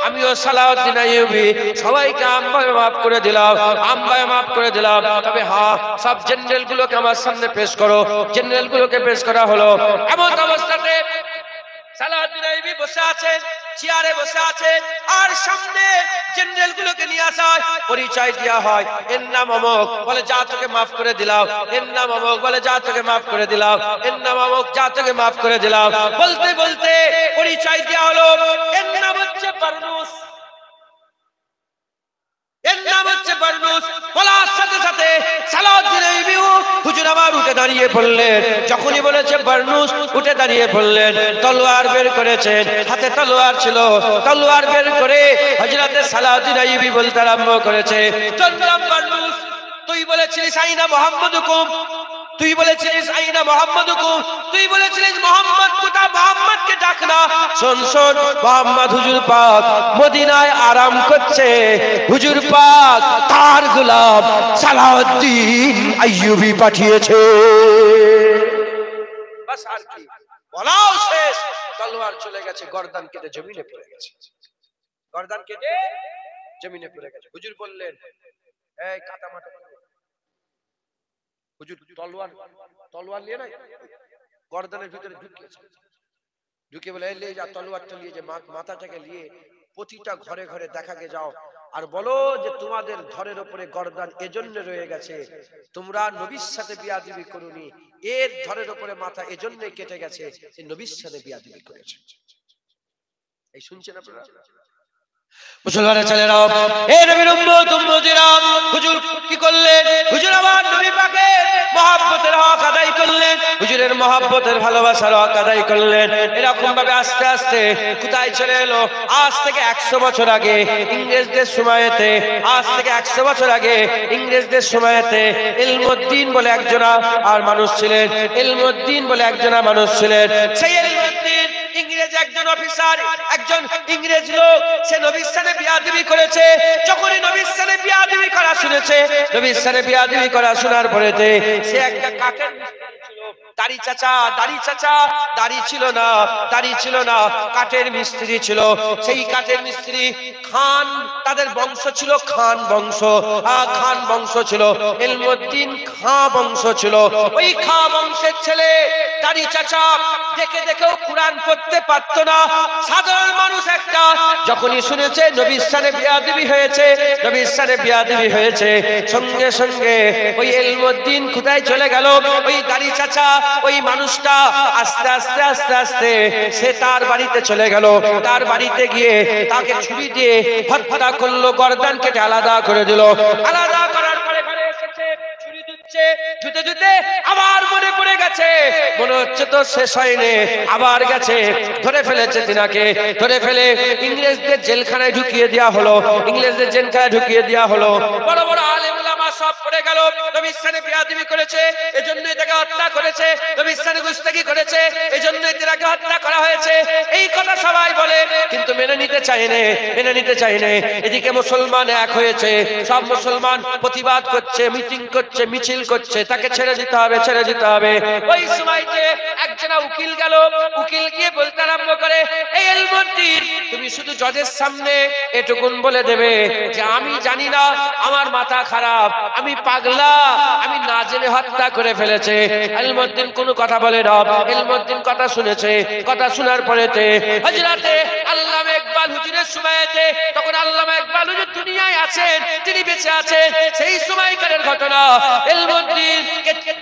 আমিও সালাউদ্দিন আইয়ুবী সবাইকে আমভাবে maaf করে দিলাম, আমভাবে maaf করে দিলাম। তবে হ্যাঁ, সব জেনারেল গুলোকে আমার সামনে পেশ করো। জেনারেল গুলোকে পেশ করা হলো। এমন অবস্থাতে সালাউদ্দিন আইয়ুবী বসে আছেন, চেয়ারে বসে আছেন, আর সামনে জেনারেল গুলোকে নিয়ে আসা হয়, পরিচয় দেওয়া হয়। এর নাম অমুক, বলে যা তোকে মাফ করে দিলাম। এর নাম অমুক, বলে যা তোকে মাফ করে দিলাম। এর নাম অমুক, যা তোকে মাফ করে দিলাম। বলতে বলতে পরিচয় দেওয়া হলো। এর নাম হচ্ছে বারনুস, এর নাম হচ্ছে বারনুস। বলার সাথে সাথে সালাউদ্দিন আইয়ুবী হুজুর আমার উঠে দাঁড়িয়ে পড়লেন। যখনই বলেছে বারনুস, উঠে দাঁড়িয়ে পড়লেন। তলোয়ার বের করেছেন, হাতে তলোয়ার ছিল। তলোয়ার বের করে হযরত সালাউদ্দিন আইয়ুবী বলতে আরম্ভ করেছে, চললাম বারনুস, তুই বলেছিলিস আইনা মুহাম্মাদুকুম, তুই বলেছিলিস আইনা মুহাম্মাদুকুম, তুই বলেছিলিস মুহাম্মদ কোথায়, মুহাম্মদকে ডাক না। শোন শোন, মুহাম্মদ হুজুর পাক মদিনায় আরাম করছে। হুজুর পাক তার গোলাম সালাউদ্দিন আইয়ুবী পাঠিয়েছে। বাস আর কি বলাও শেষ। তলোয়ার চলে গেছে, গর্দান কেটে জমিনে পড়ে গেছে, গর্দান কেটে জমিনে পড়ে গেছে। হুজুর বললেন এই কাটা মাটা। হুজুর তলোয়ার নিয়ে না গর্দানের ভিতরে ঢুকিয়েছে, ঢুকে বলে এই যা তলোয়ারটা নিয়ে যে মাথাটাকে নিয়ে প্রতিটা ঘরে ঘরে দেখাকে যাও আর বলো যে তোমাদের ধরের উপরে গর্দান এজন্য রয়ে গেছে, তোমরা নবীর সাথে বিয়াদবি করোনি, এর ধরের উপরে মাথা এজন্যই কেটে গেছে, নবীর সাথে বিয়াদবি করেছে। এই শুনছেন আপনারা? মুসলমানের ছেলেরা, এ নবীর উম্মত উম্মতিরা, হুজুর কি করলেন? হুজুর আমার নবী পাকের মহব্বতের হক আদায় করলেন, হুজুরের মহব্বতের ভালোবাসার হক আদায় করলেন। এরকম ভাবে আস্তে আস্তে কোথায় চলে এলো? আজ থেকে 100 বছর আগে ইংরেজদের সময়েতে, আজ থেকে 100 বছর আগে ইংরেজদের সময়েতে ইলমুদ্দিন বলে একজনা আর মানুষ ছিলেন, ইলমুদ্দিন বলে একজনা মানুষ ছিলেন। সেই ইলমুদ্দিন ইংরেজ একজন অফিসার, একজন ইংরেজ লোক, সে নবীর সাথে বিয়াদবি করেছে। যখনই নবীর সাথে বিয়াদবি করা শুনেছে, নবীর সাথে বিয়াদবি করা শোনার পরেতে সে একটা কাকের দাড়ি চাচা, দাড়ি চাচা, দাড়ি ছিল না, দাড়ি ছিল না, কাঠের মিস্ত্রি ছিল। সেই কাঠের মিস্ত্রি খান, তাদের বংশ ছিল খান বংশ, খান বংশ ছিল, ইলমুদ্দিন খাঁ বংশ ছিল। ওই খাঁ বংশের ছেলে দাড়ি চাচা দেখে দেখেও কুরআন পড়তে পারতো না। সাধারণ মানুষ একটা যখনই শুনেছে নবীর সাথে বিয়াদবি হয়েছে, নবীর সাথে বিয়াদবি হয়েছে, সঙ্গে সঙ্গে ওই ইলমুদ্দিন কোথায় চলে গেল? ওই দাড়ি চাচা, ওই মানুষটা আস্তে আস্তে আস্তে আস্তে সে তার বাড়িতে চলে গেল। তার বাড়িতে গিয়ে তাকে ছুরি দিয়ে হত্যা করলো, গর্দান কেটে আলাদা করে দিল। আলাদা করার পরে ঘরে এসেছে, ছুরি দিচ্ছে, ধুতে ধুতে আবার মনে পড়ে গেছে, মনে হচ্ছে তো শেষ হয়নি, আবার গেছে, ধরে ফেলেছে তিনাকে। ধরে ফেলে ইংরেজদের জেলখানায় ঢুকিয়ে দেওয়া হলো, ইংরেজদের জেলখানায় ঢুকিয়ে দেওয়া হলো। বড় বড় আলেম উলামা সব পড়ে গেল, নবীর সাথে বিয়াদবি করেছে, এজন্যই তাকে হত্যা করেছে, নবীর সাথে গুস্তাখি করেছে, এজন্যই তাকে হত্যা করা হয়েছে। এই কথা সবাই বলে, কিন্তু মেনে নিতে চায়নি, মেনে নিতে চায়নি। এদিকে মুসলমান এক হয়েছে, সব মুসলমান প্রতিবাদ করছে, মিটিং করছে, মিছিল করছে, তাকে ছেড়ে দিতে হবে, ছেড়ে দিতে হবে। ওই সময়তে একজনা উকিল গেল, উকিল গিয়ে বলতে আরম্ভ করে, এই ইলমুদ্দিন, তুমি শুধু জজের সামনে এটুকুন বলে দেবে যে আমি জানি না, আমার মাথা খারাপ, আমি পাগলা, আমি না জেনে হত্যা করে ফেলেছে। ইলমুদ্দিন কোনো কথা বলে না, ইলমুদ্দিন কথা শুনেছে। কথা শোনার পরেতে হযরতে আল্লামা ইকবাল হুজুরের সময়তে, তখন আল্লামা ইকবাল হুজুর দুনিয়ায় আছেন, তিনি বেঁচে আছেন। সেই সময়কারের ঘটনা, ইলমুদ্দিন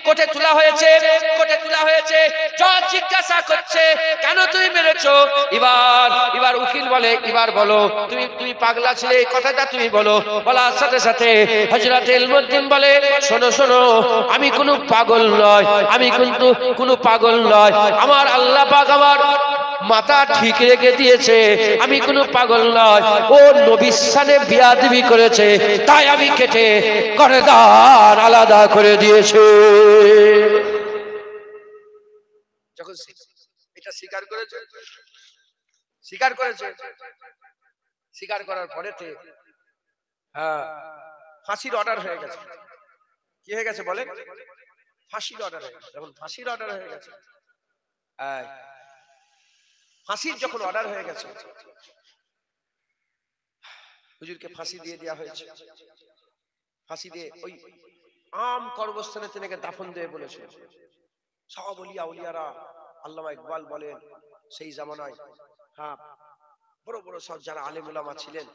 কোর্টে তোলা হয়েছে, কোর্টে তোলা হয়েছে। জজ জিজ্ঞাসা করছে, কেন তুমি মেরেছো? এবার উকিল বলে, এবার বলো, তুমি পাগলা ছিলে, এই কথাটা তুমি বলো। বলার সাথে সাথে হযরত ইলমুদ্দিন বলে, শোনো শোনো, আমি কোনো পাগল নয়, আমি কিন্তু কোনো পাগল নয়, আমার আল্লাহ পাক আমার মাথা ঠিক রেখে দিয়েছে, আমি কোনো পাগল নয়। ও নবীর সাথে বিয়াদবি করেছে, তাই আমি কেটে গর্দান আলাদা করে দিয়েছে। যখন এটা স্বীকার করেছে, স্বীকার করেছে, স্বীকার করার পরেতে ফাঁসির অর্ডার হয়ে গেছে। কি হয়ে গেছে বলেন? ফাঁসির অর্ডার হয়ে গেছে। যখন ফাঁসির অর্ডার হয়ে গেছে, ফাঁসির যখন অর্ডার হয়ে গেছে, হুজুরকে ফাঁসি দিয়ে দেওয়া হয়েছে। ফাঁসি দিয়ে ওই আম কর্মস্থানে তিনাকে দাফন দিয়ে বলেছে। সব ওলিয়া উলিয়ারা, আল্লামা ইকবাল বলেন, সেই জামানায় বড় বড় সব যারা আলেম উলামা ছিলেন,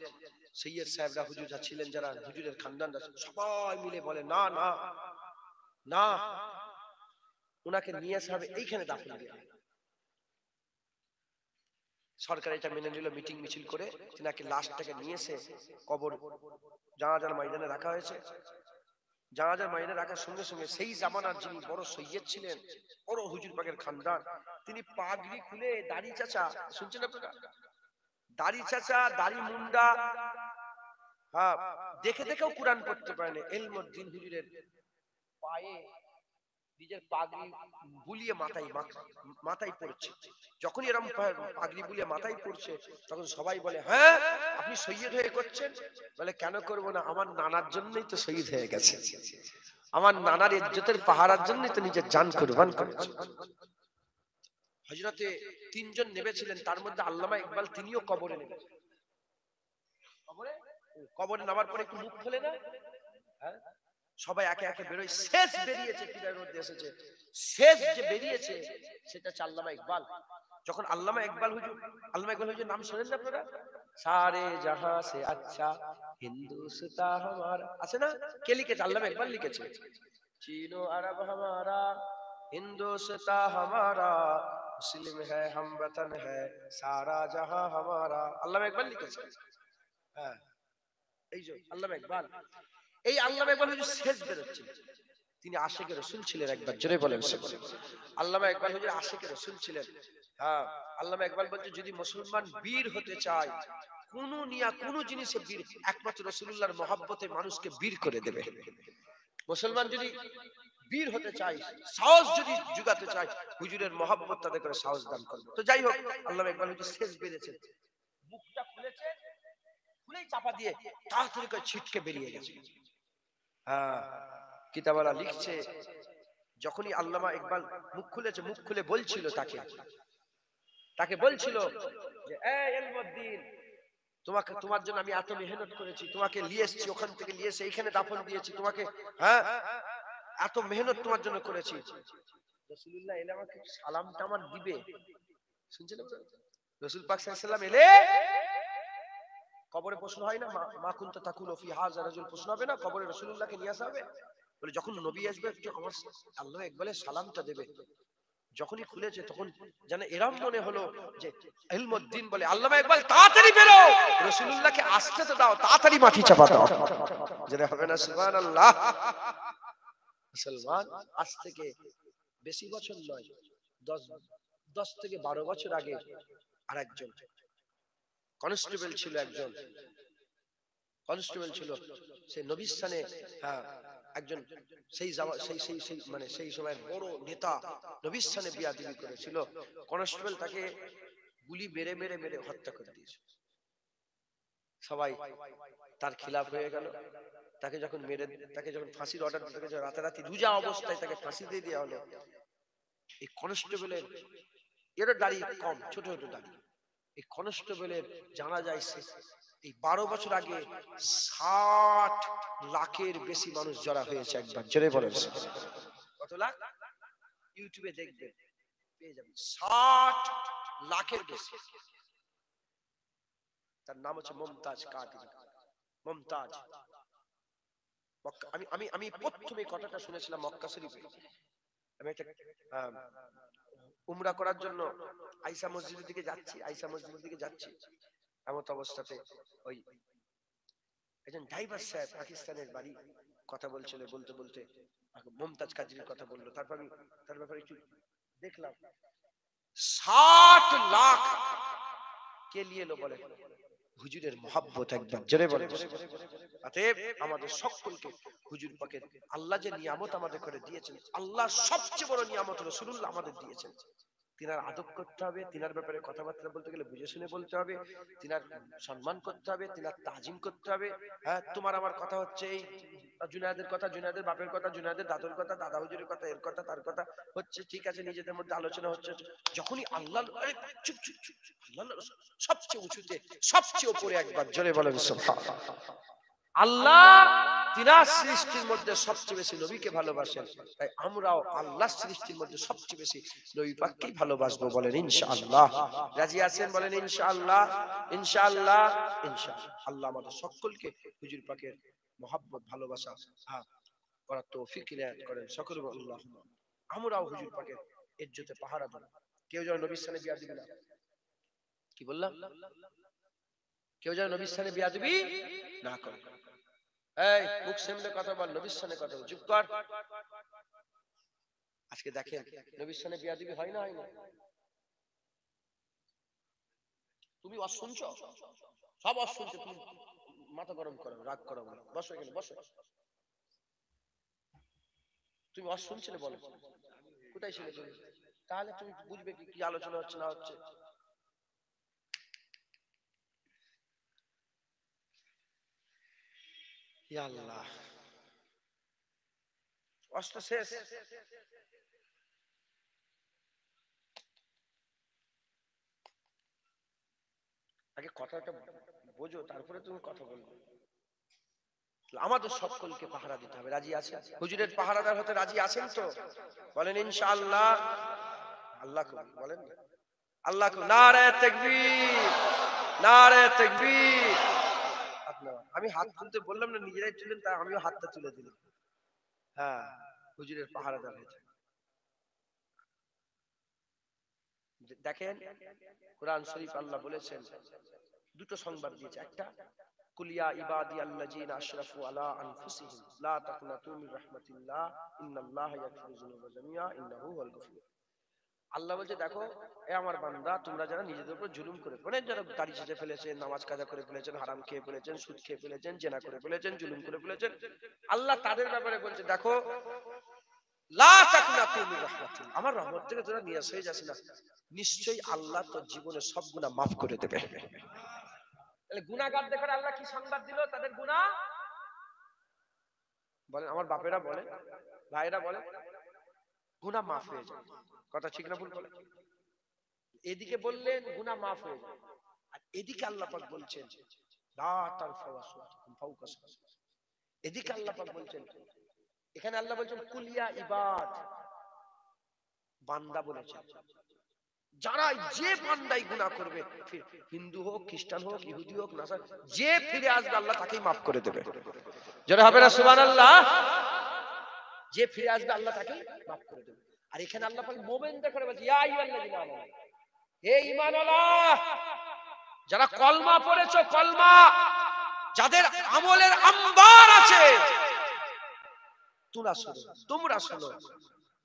সৈয়দ সাহেবরা, হুজুররা ছিলেন, যারা হুজুরের খানদানরা, সবাই মিলে বলে, না না না, উনাকে নিয়ে আসা হবে, এইখানে দাফন দেওয়া। সরকার এটা মেনে নিল, মিটিং মিছিল করে তিনাকে লাশটাকে নিয়ে এসে কবর জানাজার ময়দানে রাখা হয়েছে। জানাজার ময়দানে রাখার সঙ্গে সঙ্গে সেই জামানার যিনি বড় সৈয়দ ছিলেন, বড় হুজুর পাকের খানদান, তিনি পাগড়ি খুলে, দাড়ি চাচা, শুনছেন আপনারা? দাড়ি চাচা, দাড়ি মুন্ডা, দেখে দেখেও কুরআন পড়তে পারেন। ইলমুদ্দিন হুজুরের পায়ে নিজের পাগড়ি বুলিয়ে মাথায় পড়ছে। যখনই এরকম পাগড়ি বুলিয়ে মাথায় পড়ছে, তখন সবাই বলে, হ্যাঁ আপনি শহীদ হয়ে করছেন? বলে, কেন করব না, আমার নানার জন্যই তো শহীদ হয়ে গেছে, আমার নানার ইজ্জতের পাহারার জন্যই তো নিজের জান কুরবান করেছে। হযরতে তিনজন নেমেছিলেন, তার মধ্যে আল্লামা ইকবাল, তিনিও কবরে নেমেছেন। কবরে নামার পরে একটু মুখ খোলে না, সবাই একে একে বেরোয়। শেষ বেরিয়েছে, কিতাবের মধ্যে এসেছে, শেষ যে বেরিয়েছে সেটা হচ্ছে আল্লামা ইকবাল। যখন আল্লামা ইকবাল হুজুর নাম শোনেন না আপনারা? সারে জাহাঁ সে আচ্ছা হিন্দুস্তান হামারা, আছে না? কে লিখেছে? আল্লামা ইকবাল লিখেছে। চীনো আরব হামারা, হিন্দুস্তান হামারা, মুসলিম হ্যায় হাম বতন হ্যায়, সারা জাহাঁ হামারা। আল্লামা ইকবাল লিখেছে। হ্যাঁ, এই যে আল্লামা ইকবাল, এই আল্লামা ইকবাল হুজুর শেষ বেরোচ্ছেন, তিনি আশিকে রাসূল ছিলেন। একবার জোরে বলেন আল্লামা ইকবাল হুজুর আশিকে রাসূল ছিলেন। হ্যাঁ, আল্লামা ইকবাল বলছে যদি মুসলমান বীর হতে চায়, কোন জিনিসে বীর, একমাত্র রাসূলুল্লাহর মহব্বতে মানুষকে বীর করে দেবে। মুসলমান যদি বীর হতে চায়, সাহস যদি জুগাতে চায়, হুজুরের মহব্বত তাদের করে সাহস দান করবে। তো যাই হোক, আল্লামা ইকবাল হুজুর শেষ বেরিয়েছেন, মুখটা খুলেছে, খুলেই চাপা দিয়ে তাড়াতাড়ি করে ছিটকে বেরিয়ে গেছে। হ্যাঁ, কিতাবওয়ালা লিখছে যখনই আল্লামা ইকবাল মুখ খুলেছে, মুখ খুলে বলছিল তাকে বলছিল যে এই ইলমুদ্দিন, তোমার জন্য আমি এত মেহনত করেছি, তোমাকে নিয়ে এসেছি, ওখান থেকে নিয়ে এসে এইখানে দাফন দিয়েছি তোমাকে, হ্যাঁ এত মেহনত তোমার জন্য করেছি, রাসূলুল্লাহ এলে আমাকে সালামটা আমার দিবে। শুনছেন রাসূল পাক সাল্লাল্লাহু আলাইহি ওয়াসাল্লাম এলে কবরে প্রশ্ন হয় না, মা কুনতা তাকুলু ফি হাযা রাজুল, প্রশ্ন হবে না কবরে রাসূলুল্লাহকে নিয়ে আসা হবে, বলে যখন নবী আসবে একটু আমার আল্লাহ ইকবালের সালামটা দেবে। যখনই খুলেছে তখন যেন এরম মনে হলো যে ইলমুদ্দিন বলে আল্লামা ইকবাল তাড়াতাড়ি বেরো, রাসূলুল্লাহকে আসতে তো দাও, তাড়াতাড়ি মাটি চাপা দাও, যেটা হবে না সুবহানাল্লাহ। মুসলমান আজ থেকে বেশি বছর নয়, 10 থেকে 12 বছর আগে আরেকজন কনস্টেবল ছিল, একজন কনস্টেবল ছিল, সে নবীর স্থানে, হ্যাঁ একজন সেই মানে সেই সময়ের বড় নেতা নবীর স্থানে বিয়াদবি করেছিল, কনস্টেবল তাকে গুলি মেরে মেরে মেরে হত্যা করে দিয়েছে। সবাই তার খিলাফ হয়ে গেল, তাকে যখন মেরে, তাকে যখন ফাঁসির অর্ডার, তাকে রাতারাতি রোজা অবস্থায় তাকে ফাঁসি দিয়ে দেওয়া হলো। এই কনস্টেবলের, এরও দাড়ি কম, ছোট ছোট দাড়ি, এই কনস্টেবলের জানা যায় এই 12 বছর আগে 60 লাখের বেশি মানুষ জড়া হয়েছে। একবার জোরে বলেন কত লাখ? ইউটিউবে দেখবেন পেয়ে যাবেন, 60 লাখের বেশি। তার নাম হচ্ছে মুমতাজ কাদরি, মুমতাজ। আমি আমি আমি প্রথমে কথাটা শুনেছিলাম মক্কা শরীফে। আমি একটা উমরা করার জন্য আইসা মসজিদের দিকে যাচ্ছি, এমন অবস্থাতে ওই একজন ড্রাইভার সাহেব পাকিস্তানের বাড়ি, কথা বলছিল, বলতে বলতে মুমতাজ কাদরির কথা বললো। তারপর আমি তার ব্যাপারে একটু দেখলাম, 60 লাখ কে নিয়ে এলো বলে হুজুরের মহব্বত। একবার জোরে বলে। অতএব আমাদের সকলকে হুজুর পাকের আল্লাহ যে নিয়ামত আমাদের করে দিয়েছেন, আল্লাহ সবচেয়ে বড় নিয়ামত রাসূলুল্লাহ আমাদের দিয়েছেন, তিনার আদব করতে হবে, তিনার ব্যাপারে কথাবার্তা বলতে গেলে বুঝে শুনে বলতে হবে, তিনার সম্মান করতে হবে, তিনার তাজিম করতে হবে। হ্যাঁ, তোমার আমার কথা হচ্ছে এই জুনায়েদের কথা, জুনায়েদের বাপের কথা, জুনায়েদের দাদুর কথা, দাদা হুজুরের কথা, এর কথা তার কথা হচ্ছে, ঠিক আছে, নিজেদের মধ্যে আলোচনা হচ্ছে। যখনই আল্লাহ, আরে চুপ চুপ চুপ, আল্লাহ সবচেয়ে উঁচুতে, সবচেয়ে উপরে। একবার জোরে বলেন সুবহানাল্লাহ। আল্লাহ তিনার সৃষ্টির মধ্যে সবচেয়ে বেশি নবীকে ভালোবাসেন, তাই আমরাও আল্লাহর সৃষ্টির মধ্যে সবচেয়ে বেশি নবী পাককেই ভালোবাসবো। বলেন ইনশাআল্লাহ। রাজি আছেন? বলেন ইনশাআল্লাহ। ইনশাআল্লাহ, ইনশাআল্লাহ। আল্লাহ আমাদের সকলকে হুজুর পাকের মহব্বত, ভালোবাসা করার তৌফিক ইনায়াত করেন। সকলে আল্লাহ। আমরাও হুজুর পাকের ইজ্জতে পাহারা দেব। কেউ যেন নবীর সামনে বিয়াদবি না, কি বললাম, কেউ যেন নবীর সামনে বিয়াদবি না করে। এই মুখ সামনে কথা বল, নবীর সামনে কথা বল, চুপ কর। আজকে দেখেন নবীর সামনে বিয়াদবি হয় না, হয় না? তুমি ওয়াজ শুনছো, সব ওয়াজ শুনছো, তুমি মাথা গরম করো, রাগ করো, বলো বসো এখানে, বসো। তুমি ওয়াজ শুনছিলে, বলো কোথায় ছিলে তুমি? তাহলে তুমি বুঝবে কি কি আলোচনা হচ্ছে না হচ্ছে। ইয়া আল্লাহ, ওয়াজটা শেষ। আগে কথাটা বোঝো, তারপরে তুমি কথা বলবে। আমাদের সকলকে পাহারা দিতে হবে। রাজি আছেন? হুজুরের পাহারাদার হতে রাজি আছেন তো? বলেন ইনশাআল্লাহ। আল্লাহ বলেন, আল্লাহ নারে তাকবীর, নারে তাকবীর। আমি হাত তুলতে বললাম না, নিজেরাই তুলেন, তাই আমিও হাতটা তুলে দিলাম। হ্যাঁ, হুজুরের পাহারাদার হয়েছে। দেখেন কোরআন শরীফ আল্লাহ বলেছেন, দুটো সংবাদ দিয়েছে। একটা কুলিয়া ইবাদিয়াল্লাযিনা আশরাফু আলা আনফুসিহিম লা তাকনাতু মির রাহমাতিল্লাহ ইন্নাল্লাহা ইয়াগফিরু যুনুবা জামিআ ইন্নাহু হুয়াল গফুর। আল্লাহ বলছে দেখো এ আমার বান্দা, তোমরা যারা নিজেদের উপর জুলুম করে, মানে যারা দাড়ি ছেঁচে ফেলেছেন, নামাজ কাজা করে ফেলেছেন, হারাম খেয়ে ফেলেছেন, সুদ খেয়ে ফেলেছেন, জেনা করে ফেলেছেন, জুলুম করে ফেলেছেন, আল্লাহ তাদের ব্যাপারে বলছে দেখো লা তাকনাতু মির রাহমাতিল্লাহ, আমার রহমত থেকে তোরা নিরাশ হয়ে যাস না, নিশ্চয়ই আল্লাহ তোর জীবনে সব গুনাহ মাফ করে দেবে। তাহলে গুনাহগারদের করে আল্লাহ কি সংবাদ দিল? তাদের গুনাহ বলেন, আমার বাপেরা বলে, ভাইরা বলে, গুনাহ মাফ হয়ে যায়। কথা ঠিক না ভুল বলে? এদিকে বললেন গুনাহ মাফ হয়ে যায়, আর এদিকে আল্লাহ পাক বলছেন লা তারফাউ আসওয়াতাকুম ফাওকা সাওতি। এদিকে আল্লাহ পাক বলছেন, এখানে আল্লাহ বলছেন কুলিয়া ইবাদ, বান্দা বলেছেন, যারা যে বান্দাই গুনাহ করবে, হিন্দু হোক, খ্রিস্টান হোক, ইহুদি হোক, নাসারা, যে ফিরে আসবে আল্লাহ তাকেই মাফ করে দেবে। যারা হবে না সুবহানাল্লাহ, যে ফিরে আসবে আল্লাহ তাকেই মাফ করে দেবে। আর এখানে আল্লাহ পাক মুমিনদের করে বলছে ইয়া আইয়ুহাল্লাযিনা আমানু, হে ঈমানওয়ালা, যারা কলমা পড়েছো, কলমা, যাদের আমলের আম্বার আছে, তোমরা শোনো,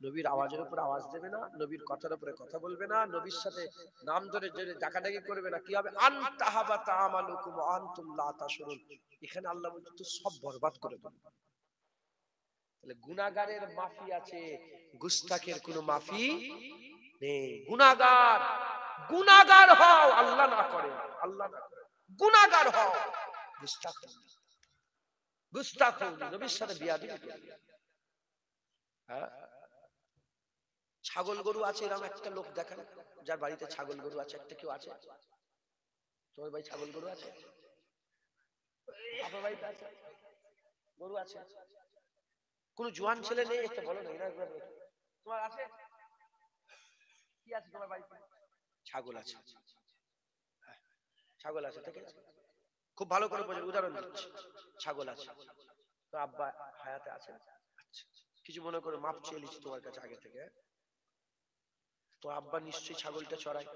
নবীর আওয়াজের উপর আওয়াজ দেবে না, নবীর কথার উপরে কথা বলবে না, নবীর সাথে নাম ধরে ডাকাডাকি করবে না, কি হবে? আনতাহাবাতা আমালুকুম ওয়া আনতুম লা তাশউরুন। এখানে আল্লাহ বলছে তো সব বরবাদ করে দেবে। তাহলে গুনাহগারের মাফি আছে, গুস্তাখের কোনো মাফি নেই। গুনাহগার হও, আল্লাহ না করে, আল্লাহ না করে, গুনাহগার হও, গুস্তাখ নবীর সাথে বিয়াদবি করবে। হ্যাঁ, ছাগল গরু আছে এরকম একটা লোক দেখান, যার বাড়িতে ছাগল গরু আছে, একটা কেউ আছে? তোমার বাড়ি ছাগল গরু আছে? আপনার বাড়িতে আছে গরু আছে? কোন জোয়ান ছেলে নেই? একটা বলো না, তোমার আছে? কি আছে তোমার বাড়িতে? ছাগল আছে। ছাগল আছে, ঠিক আছে, খুব ভালো করে বোঝেন, উদাহরণ দিচ্ছি। ছাগল আছে, তো আব্বা হায়াতে আছে, আচ্ছা, কিছু মনে করে মাপ চেয়ে নিচ্ছি তোমার কাছে আগে থেকে। তো আব্বা নিশ্চয়ই ছাগলটা চড়ায়,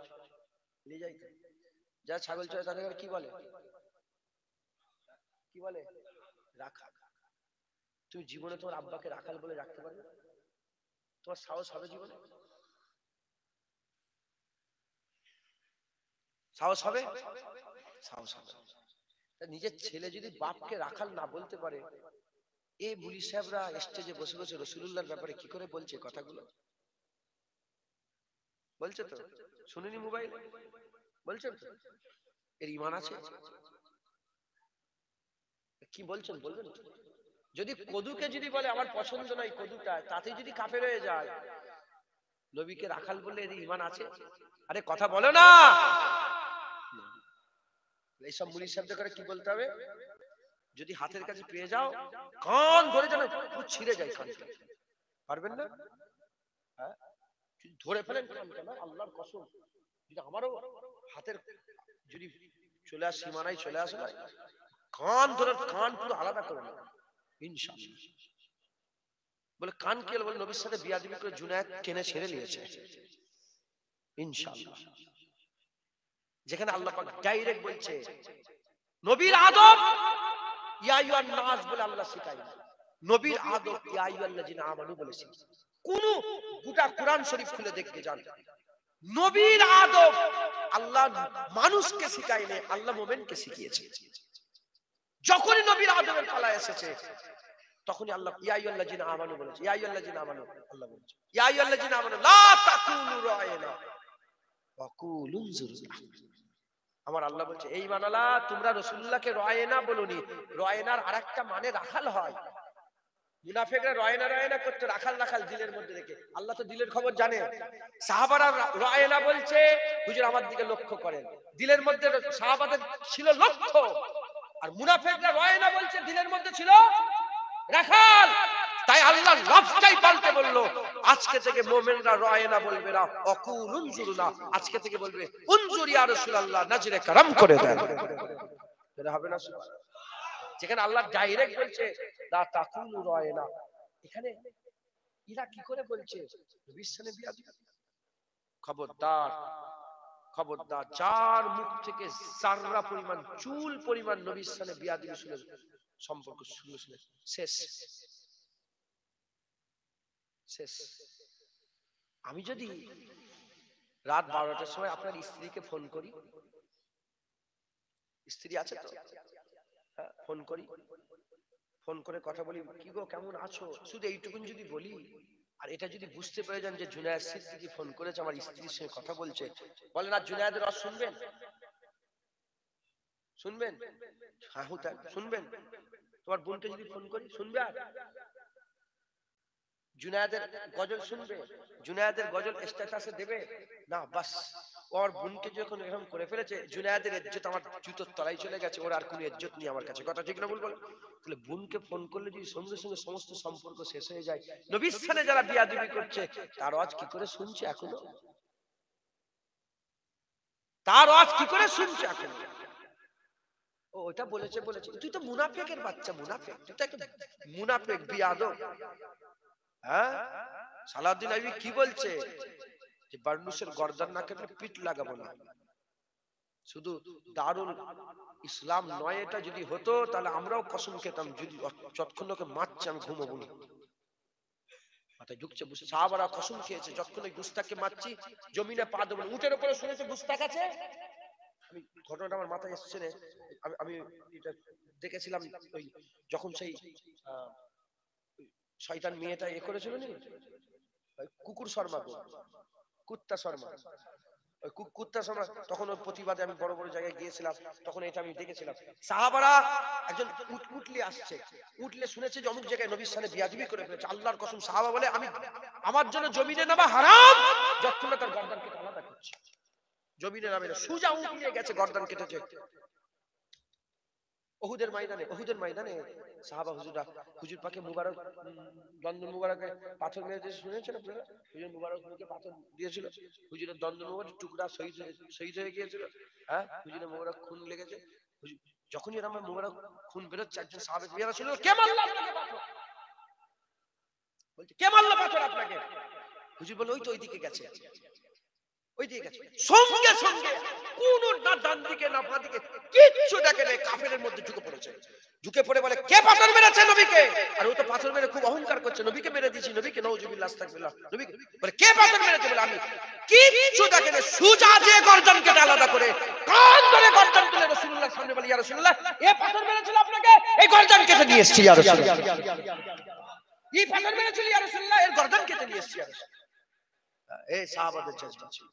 নিয়ে যাই, যারা ছাগল চড়ায় তাদের কি বলে? কি বলে? রাখাল। তুমি জীবনে তোমার আব্বাকে রাখাল বলে রাখতে পারবে? তোমার সাহস হবে জীবনে? সাহস হবে? সাহস হবে। নিজের ছেলে যদি বাপকে রাখাল না বলতে পারে, এই মুলি সাহেবরা স্টেজে বসে বসে রাসূলুল্লাহর ব্যাপারে কি করে বলছে কথাগুলো? বলছে তো, শুনিনি মোবাইল? বলছেন তো, এর ঈমান আছে? কি বলছেন বলবেন? যদি কদুকে যদি বলে আমার পছন্দ নাই কদুটা, তাতে যদি কাফের হয়ে যায়, নবীকে রাখাল বললে এর ঈমান আছে? আরে কথা বলো না। এইসব মুলি সাহেবদের করে কি বলতে হবে? যদি হাতের কাছে পেয়ে যাও, কান ধরে যেন ছিঁড়ে যায় কানটা, পারবেন না? হ্যাঁ, ধরে ফেলেন কানটা, না আল্লাহর কসম, যদি আমারও হাতের যদি চলে আসে, সীমানায় চলে আসে না, কান ধরে, কান পুরো আলাদা করে নেবে ইনশাআল্লাহ। বলে কান কি হলো? বলে নবীর সাথে বিয়াদবি করে জুনায়েদ টেনে ছেড়ে নিয়েছে ইনশাআল্লাহ। যেখানে আল্লাহ পাক ডাইরেক্ট বলছে নবীর আদব ইয়া আইয়ুহান নাস বলে আল্লাহ শিখায়, নবীর আদব ইয়া আইয়ুহাল্লাযিনা আমানু বলেছে। কোন গোটা কোরআন শরীফ খুলে দেখতে যান, নবীর আদব আল্লাহ মানুষকে শিখায়নি, আল্লাহ মুমিনকে শিখিয়েছে। যখনই নবীর আদবের পালা এসেছে, তখনই আল্লাহ ইয়া আইয়ুহাল্লাযিনা আমানু বলেছে। ইয়া আইয়ুহাল্লাযিনা আমানু, আল্লাহ বলছে ইয়া আইয়ুহাল্লাযিনা আমানু লা তাকুলু রায়না ওয়া কুলু উনজুরনা। আমার আল্লাহ বলছে এই মানালা, তোমরা রাসূলুল্লাহকে রায়না বলনি, রায়নার আরেকটা মানে রাখাল হয়। মুনাফিকরা রায়না রায়না করতে, রাখাল রাখাল দিলের মধ্যে রেখে। আল্লাহ তো দিলের খবর জানে। সাহাবারা রায়না বলছে হুজুর আমার দিকে লক্ষ্য করেন, দিলের মধ্যে সাহাবাদের ছিল লক্ষ্য, আর মুনাফিকরা রায়না বলছে দিলের মধ্যে ছিল রাখাল। তাই আল্লাহ লফটাই পাল্টে বললো, আজকে থেকে মুমিনরা রায়না বলবে না, অকুল উনজুরনা, আজকে থেকে বলবে উনজুর ইয়া রাসূলুল্লাহ, নজরে করম করে দেন। এটা হবে না সুবহানাল্লাহ। যেখানে আল্লাহ ডাইরেক্ট বলছে লা তাকুলু রায়না, এখানে এরা কি করে বলছে নবীর সাথে বিয়াদবি? খবরদার, খবরদার, যার মুখ থেকে জাররা পরিমাণ, চুল পরিমাণ নবীর সাথে বিয়াদবি শুনে, সম্পর্ক শুনে শেষ শেষ। আমি যদি রাত 12টার সময় আপনার স্ত্রীকে ফোন করি, স্ত্রী আছে তো, ফোন করি, ফোন করে কথা বলি, কি গো কেমন আছো, শুধু এইটুকুন যদি বলি, আর এটা যদি বুঝতে পেরে যান যে জুনায়েদ সিদ্দিকী ফোন করেছে, আমার স্ত্রীর সঙ্গে কথা বলছে, বলেন আর জুনায়েদের রস শুনবেন? শুনবেন? হ্যাঁ শুনবেন? তোমার বোনকে যদি ফোন করি শুনবে? আর জুনায়েদের গজল শুনবে? জুনায়েদের গজল স্ট্যাটাসে দেবে না? বাস, ওর বোনকে যখন এরকম করে ফেলেছে, জুনায়েদের ইজ্জত আমার জুতোর তলায় চলে গেছে, ওর আর কোনো ইজ্জত নেই আমার কাছে। কথা ঠিক না ভুল বল? তাহলে বোনকে ফোন করলে যদি সঙ্গে সঙ্গে সমস্ত সম্পর্ক শেষ হয়ে যায়, নবীর সাথে যারা বিয়াদবি করছে তার আওয়াজ কি করে শুনছে এখনো? তার আওয়াজ কি করে শুনছে এখনো? ও ওটা বলেছে বলেছে, তুই তো মুনাফিকের বাচ্চা, মুনাফিক, তুই তো একটা মুনাফিক বিয়াদব। হ্যাঁ, সালাউদ্দিন আইয়ুবী কি বলছে যে বারনুসের গর্দান না কাটলে পিঠ লাগাবো না। শুধু দারুল ইসলাম নয়, এটা যদি হতো তাহলে আমরাও কসম খেতাম, যদি যতক্ষণ লোকে মারছে আমি ঘুমোবো না। মাথায় ঢুকছে, বুঝছে, সাহাবারা কসম খেয়েছে যতক্ষণ ওই গুস্তাককে মারছি জমিনে পা দেবো না। উটের উপরে শুনেছে গুস্তাক আছে, আমি ঘটনাটা আমার মাথায় এসছে না, আমি এটা দেখেছিলাম ওই যখন সেই শয়তান মেয়েটা এ করেছিল না, কুকুর শর্মা, কুত্তা শর্মা, ওই কুত্তা শর্মা, তখন ওর প্রতিবাদে আমি বড় বড় জায়গায় গিয়েছিলাম, তখন এটা আমি দেখেছিলাম। সাহাবারা একজন উটলে আসছে, উটলে শুনেছে যে অমুক জায়গায় নবীর সাথে বিয়াদবি করে ফেলেছে, আল্লাহর কসম সাহাবা বলে আমি, আমার জন্য জমিনে নামা হারাম যতক্ষণ না তার গর্দান কেটে আলাদা করছে। জমিনে নামে না, সোজা উট নিয়ে গেছে, গর্দান কেটেছে। ওহুদের ময়দানে সাহাবা হুজুররা, হুজুর পাকে মুবারক, দন্দন মুবারকে পাথর মেরেছে, শুনেছেন আপনারা? হুজুর মুবারক মুখে পাথর দিয়েছিল, হুজুরের দন্দন মুবারক টুকরা শহীদ হয়ে গিয়েছিল। হ্যাঁ, হুজুরের মুবারক খুন লেগেছে। যখনই আমার মুবারক খুন বেরোচ্ছে, একজন সাহাবা ইয়া রাসূলুল্লাহ, কে মারলো আপনাকে পাথর? বলছে কে মারলো পাথর আপনাকে? হুজুর বলে ওই তো ওইদিকে গেছে, ওইদিকে গেছে। সঙ্গে সঙ্গে কোন না ডান দিকে না বাঁ দিকে কিচ্ছু দেখে নাই, কাফেরের মধ্যে ঢুকে পড়েছে। ঢুকে পড়ে বলে কে পাথর মেরেছে নবীকে? আর ও তো পাথর মেরে খুব অহংকার করছে, নবীকে মেরে দিয়েছি, নবীকে, নাউজুবিল্লাহ আস্তাগফিরুল্লাহ, নবীকে। বলে কে পাথর মেরেছে? বলে আমি। কিচ্ছু দেখে না, সুজা যে গর্দান কেটে আলাদা করে কান ধরে গর্দান তুলে রাসূলুল্লাহর সামনে বলে, ইয়া রাসূলুল্লাহ, এ পাথর মেরেছিল আপনাকে, এই গর্দান কেটে নিয়ে এসেছি ইয়া রাসূলুল্লাহ। এই পাথর মেরেছিল ইয়া রাসূলুল্লাহ, এর গর্দান কেটে নিয়ে এসেছি ইয়া রাসূলুল্লাহ। এই সাহাবাদের জজবা ছিল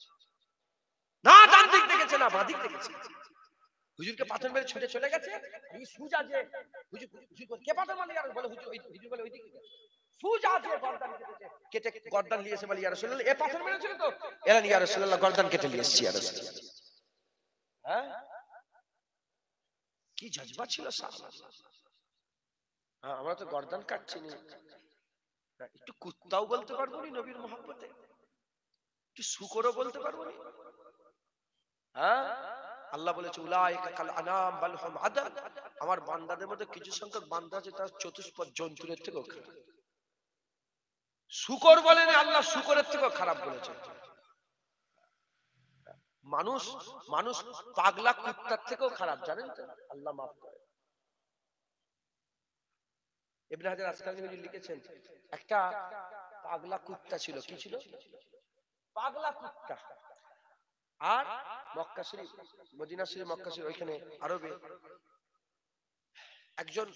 না, ডান দিক দেখেছে না বাঁ দিক দেখেছে। হুজুরকে পাথর মেরে ছুটে চলে গেছে, এই সুজা যে হুজুর কে পাথর মারলি? আর বলে হুজুর, হুজুর বলে ওইদিকে গেছে। সুজা যে গর্দান কেটে গর্দান নিয়ে এসে বলে, ইয়া রাসূলুল্লাহ, এ পাথর মেরেছিল তো? এরা ইয়া রাসূলুল্লাহ, গর্দান কেটে নিয়ে এসেছি ইয়া রাসূলুল্লাহ। হ্যাঁ, কি জজবা ছিল সাহাবা। হ্যাঁ, আমরা তো গর্দান কাটছি না, একটু কুত্তাও বলতে পারবো না নবীর মহব্বতে, একটু শুকরও বলতে পারবো না। হ্যাঁ, আল্লাহ বলেছে উলাইকা কাল আনাম বাল হুম আদাল, আমার বান্দাদের মধ্যে কিছু সংখ্যক বান্দা আছে তার চতুষ্পদ জন্তুর থেকেও খারাপ। শুকর বলেন আল্লাহ, শুকরের থেকেও খারাপ বলেছে। মানুষ মানুষ পাগলা কুত্তার থেকেও খারাপ, জানেন তো? আল্লাহ মাফ করে। ইবনে হাজার আসকালানী হুজুর লিখেছেন, একটা পাগলা কুত্তা ছিল। কি ছিল? পাগলা কুত্তা। আর মক্কা শরীফ, মদিনা শরীফ, মক্কা শরীফ, ওইখানে আরবে একজন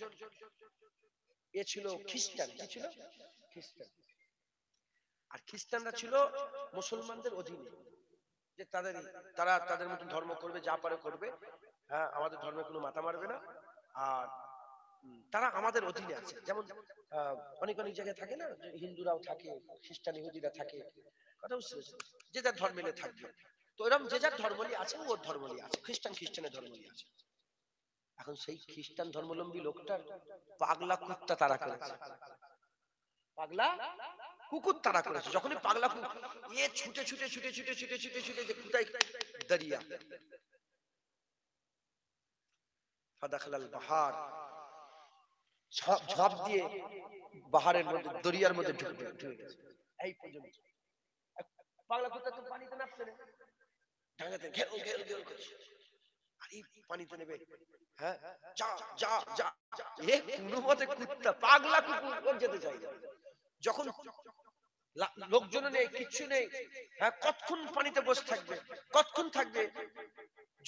এ ছিল খ্রিস্টান। কি ছিল? খ্রিস্টান। আর খ্রিস্টানরা ছিল মুসলমানদের অধীনে, যে তারা তাদের মতো ধর্ম করবে, যা পারে করবে, হ্যাঁ, আমাদের ধর্মে কোনো মাথা মারবে না, আর তারা আমাদের অধীনে আছে। যেমন অনেক অনেক জায়গায় থাকে না, যে হিন্দুরাও থাকে, খ্রিস্টান ইহুদিরা থাকে, কথা বুঝতে পেরেছেন? যে যার ধর্ম নিয়ে থাকবে। তো এরকম যে যার ধর্ম নিয়ে আছে, ওর ধর্ম নিয়ে আছে, খ্রিস্টানের ধর্ম নিয়ে আছে। এখন সেই খ্রিস্টান ধর্মাবলম্বী লোকটার পাগলা কুত্তা তারা করেছে, পাগলা কুকুর তারা করেছে। যখনই পাগলা এ ছুটে ছুটে ছুটে ছুটে ছুটে ছুটে ছুটে যে কোথায় দরিয়া, ফাদাখালাল বাহার, ঝাঁপ দিয়ে বাহারের মধ্যে, দরিয়ার মধ্যে ঢুকে গেছে। এই পর্যন্ত পাগলা কুত্তা তো পানিতে নামছে না, ডাঙাতে ঘেউ ঘেউ ঘেউ করছে, আরে পানিতে নেবে, হ্যাঁ যা যা যা, এ কোনো মতে কুত্তা পাগলা কুকুর ওর যেতে চাই না। যখন লোকজন নেই, কিচ্ছু নেই, হ্যাঁ কতক্ষণ পানিতে বসে থাকবে, কতক্ষণ থাকবে,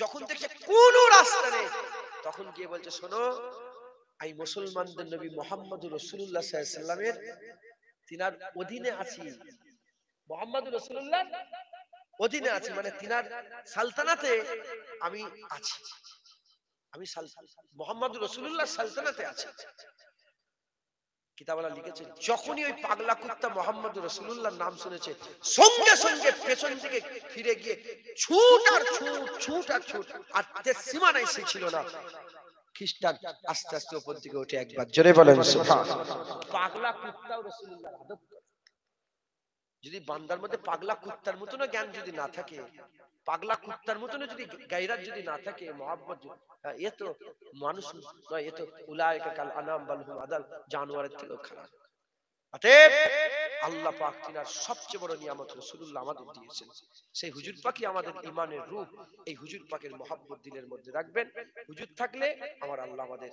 যখন দেখছে কোন রাস্তা নেই তখন গিয়ে বলছে শোনো, আমি মুসলমানদের নবী মুহাম্মদুর রাসূলুল্লাহ সাল্লাল্লাহু আলাইহি সাল্লামের তিনার অধীনে আছি, মুহাম্মদুর রাসূলুল্লাহ অধীনে আছি, মানে তিনার সালতানাতে আমি আছি, আমি মুহাম্মদুর রাসূলুল্লাহ সালতানাতে আছি। কিতাবওয়ালা লিখেছে যখনই ওই পাগলা কুত্তা মুহাম্মদুর রাসূলুল্লাহর নাম শুনেছে সঙ্গে সঙ্গে পেছন থেকে ফিরে গিয়ে ছুট আর ছুট, ছুট আর ছুট, আর সীমা নাই সে ছিল না। খ্রিস্টান আস্তে আস্তে উপর দিকে উঠে একবার জোরে বলেন সুবহানাল্লাহ। পাগলা কুত্তাও রাসূলুল্লাহর আদব। যদি বান্দার মধ্যে পাগলা কুত্তার মতনও জ্ঞান যদি না থাকে, পাগলা কুত্তার মতনও যদি গায়রাত যদি না থাকে, মহব্বত, এ তো মানুষ নয়, এ তো উলাইকা কাল আনাম বাল হুম আদাল, জানোয়ারের থেকেও খারাপ। অতএব আল্লাহ পাক তিনার সবচেয়ে বড় নিয়ামত রাসূলুল্লাহ আমাদের দিয়েছেন। সেই হুজুর পাকই আমাদের ঈমানের রূপ। এই হুজুর পাকের মহব্বত দিলের মধ্যে রাখবেন। হুজুর থাকলে আমার আল্লাহ আমাদের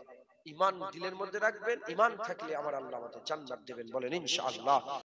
ঈমান দিলের মধ্যে রাখবেন, ঈমান থাকলে আমার আল্লাহ আমাদের জান্নাত দেবেন, বলেন ইনশাআল্লাহ।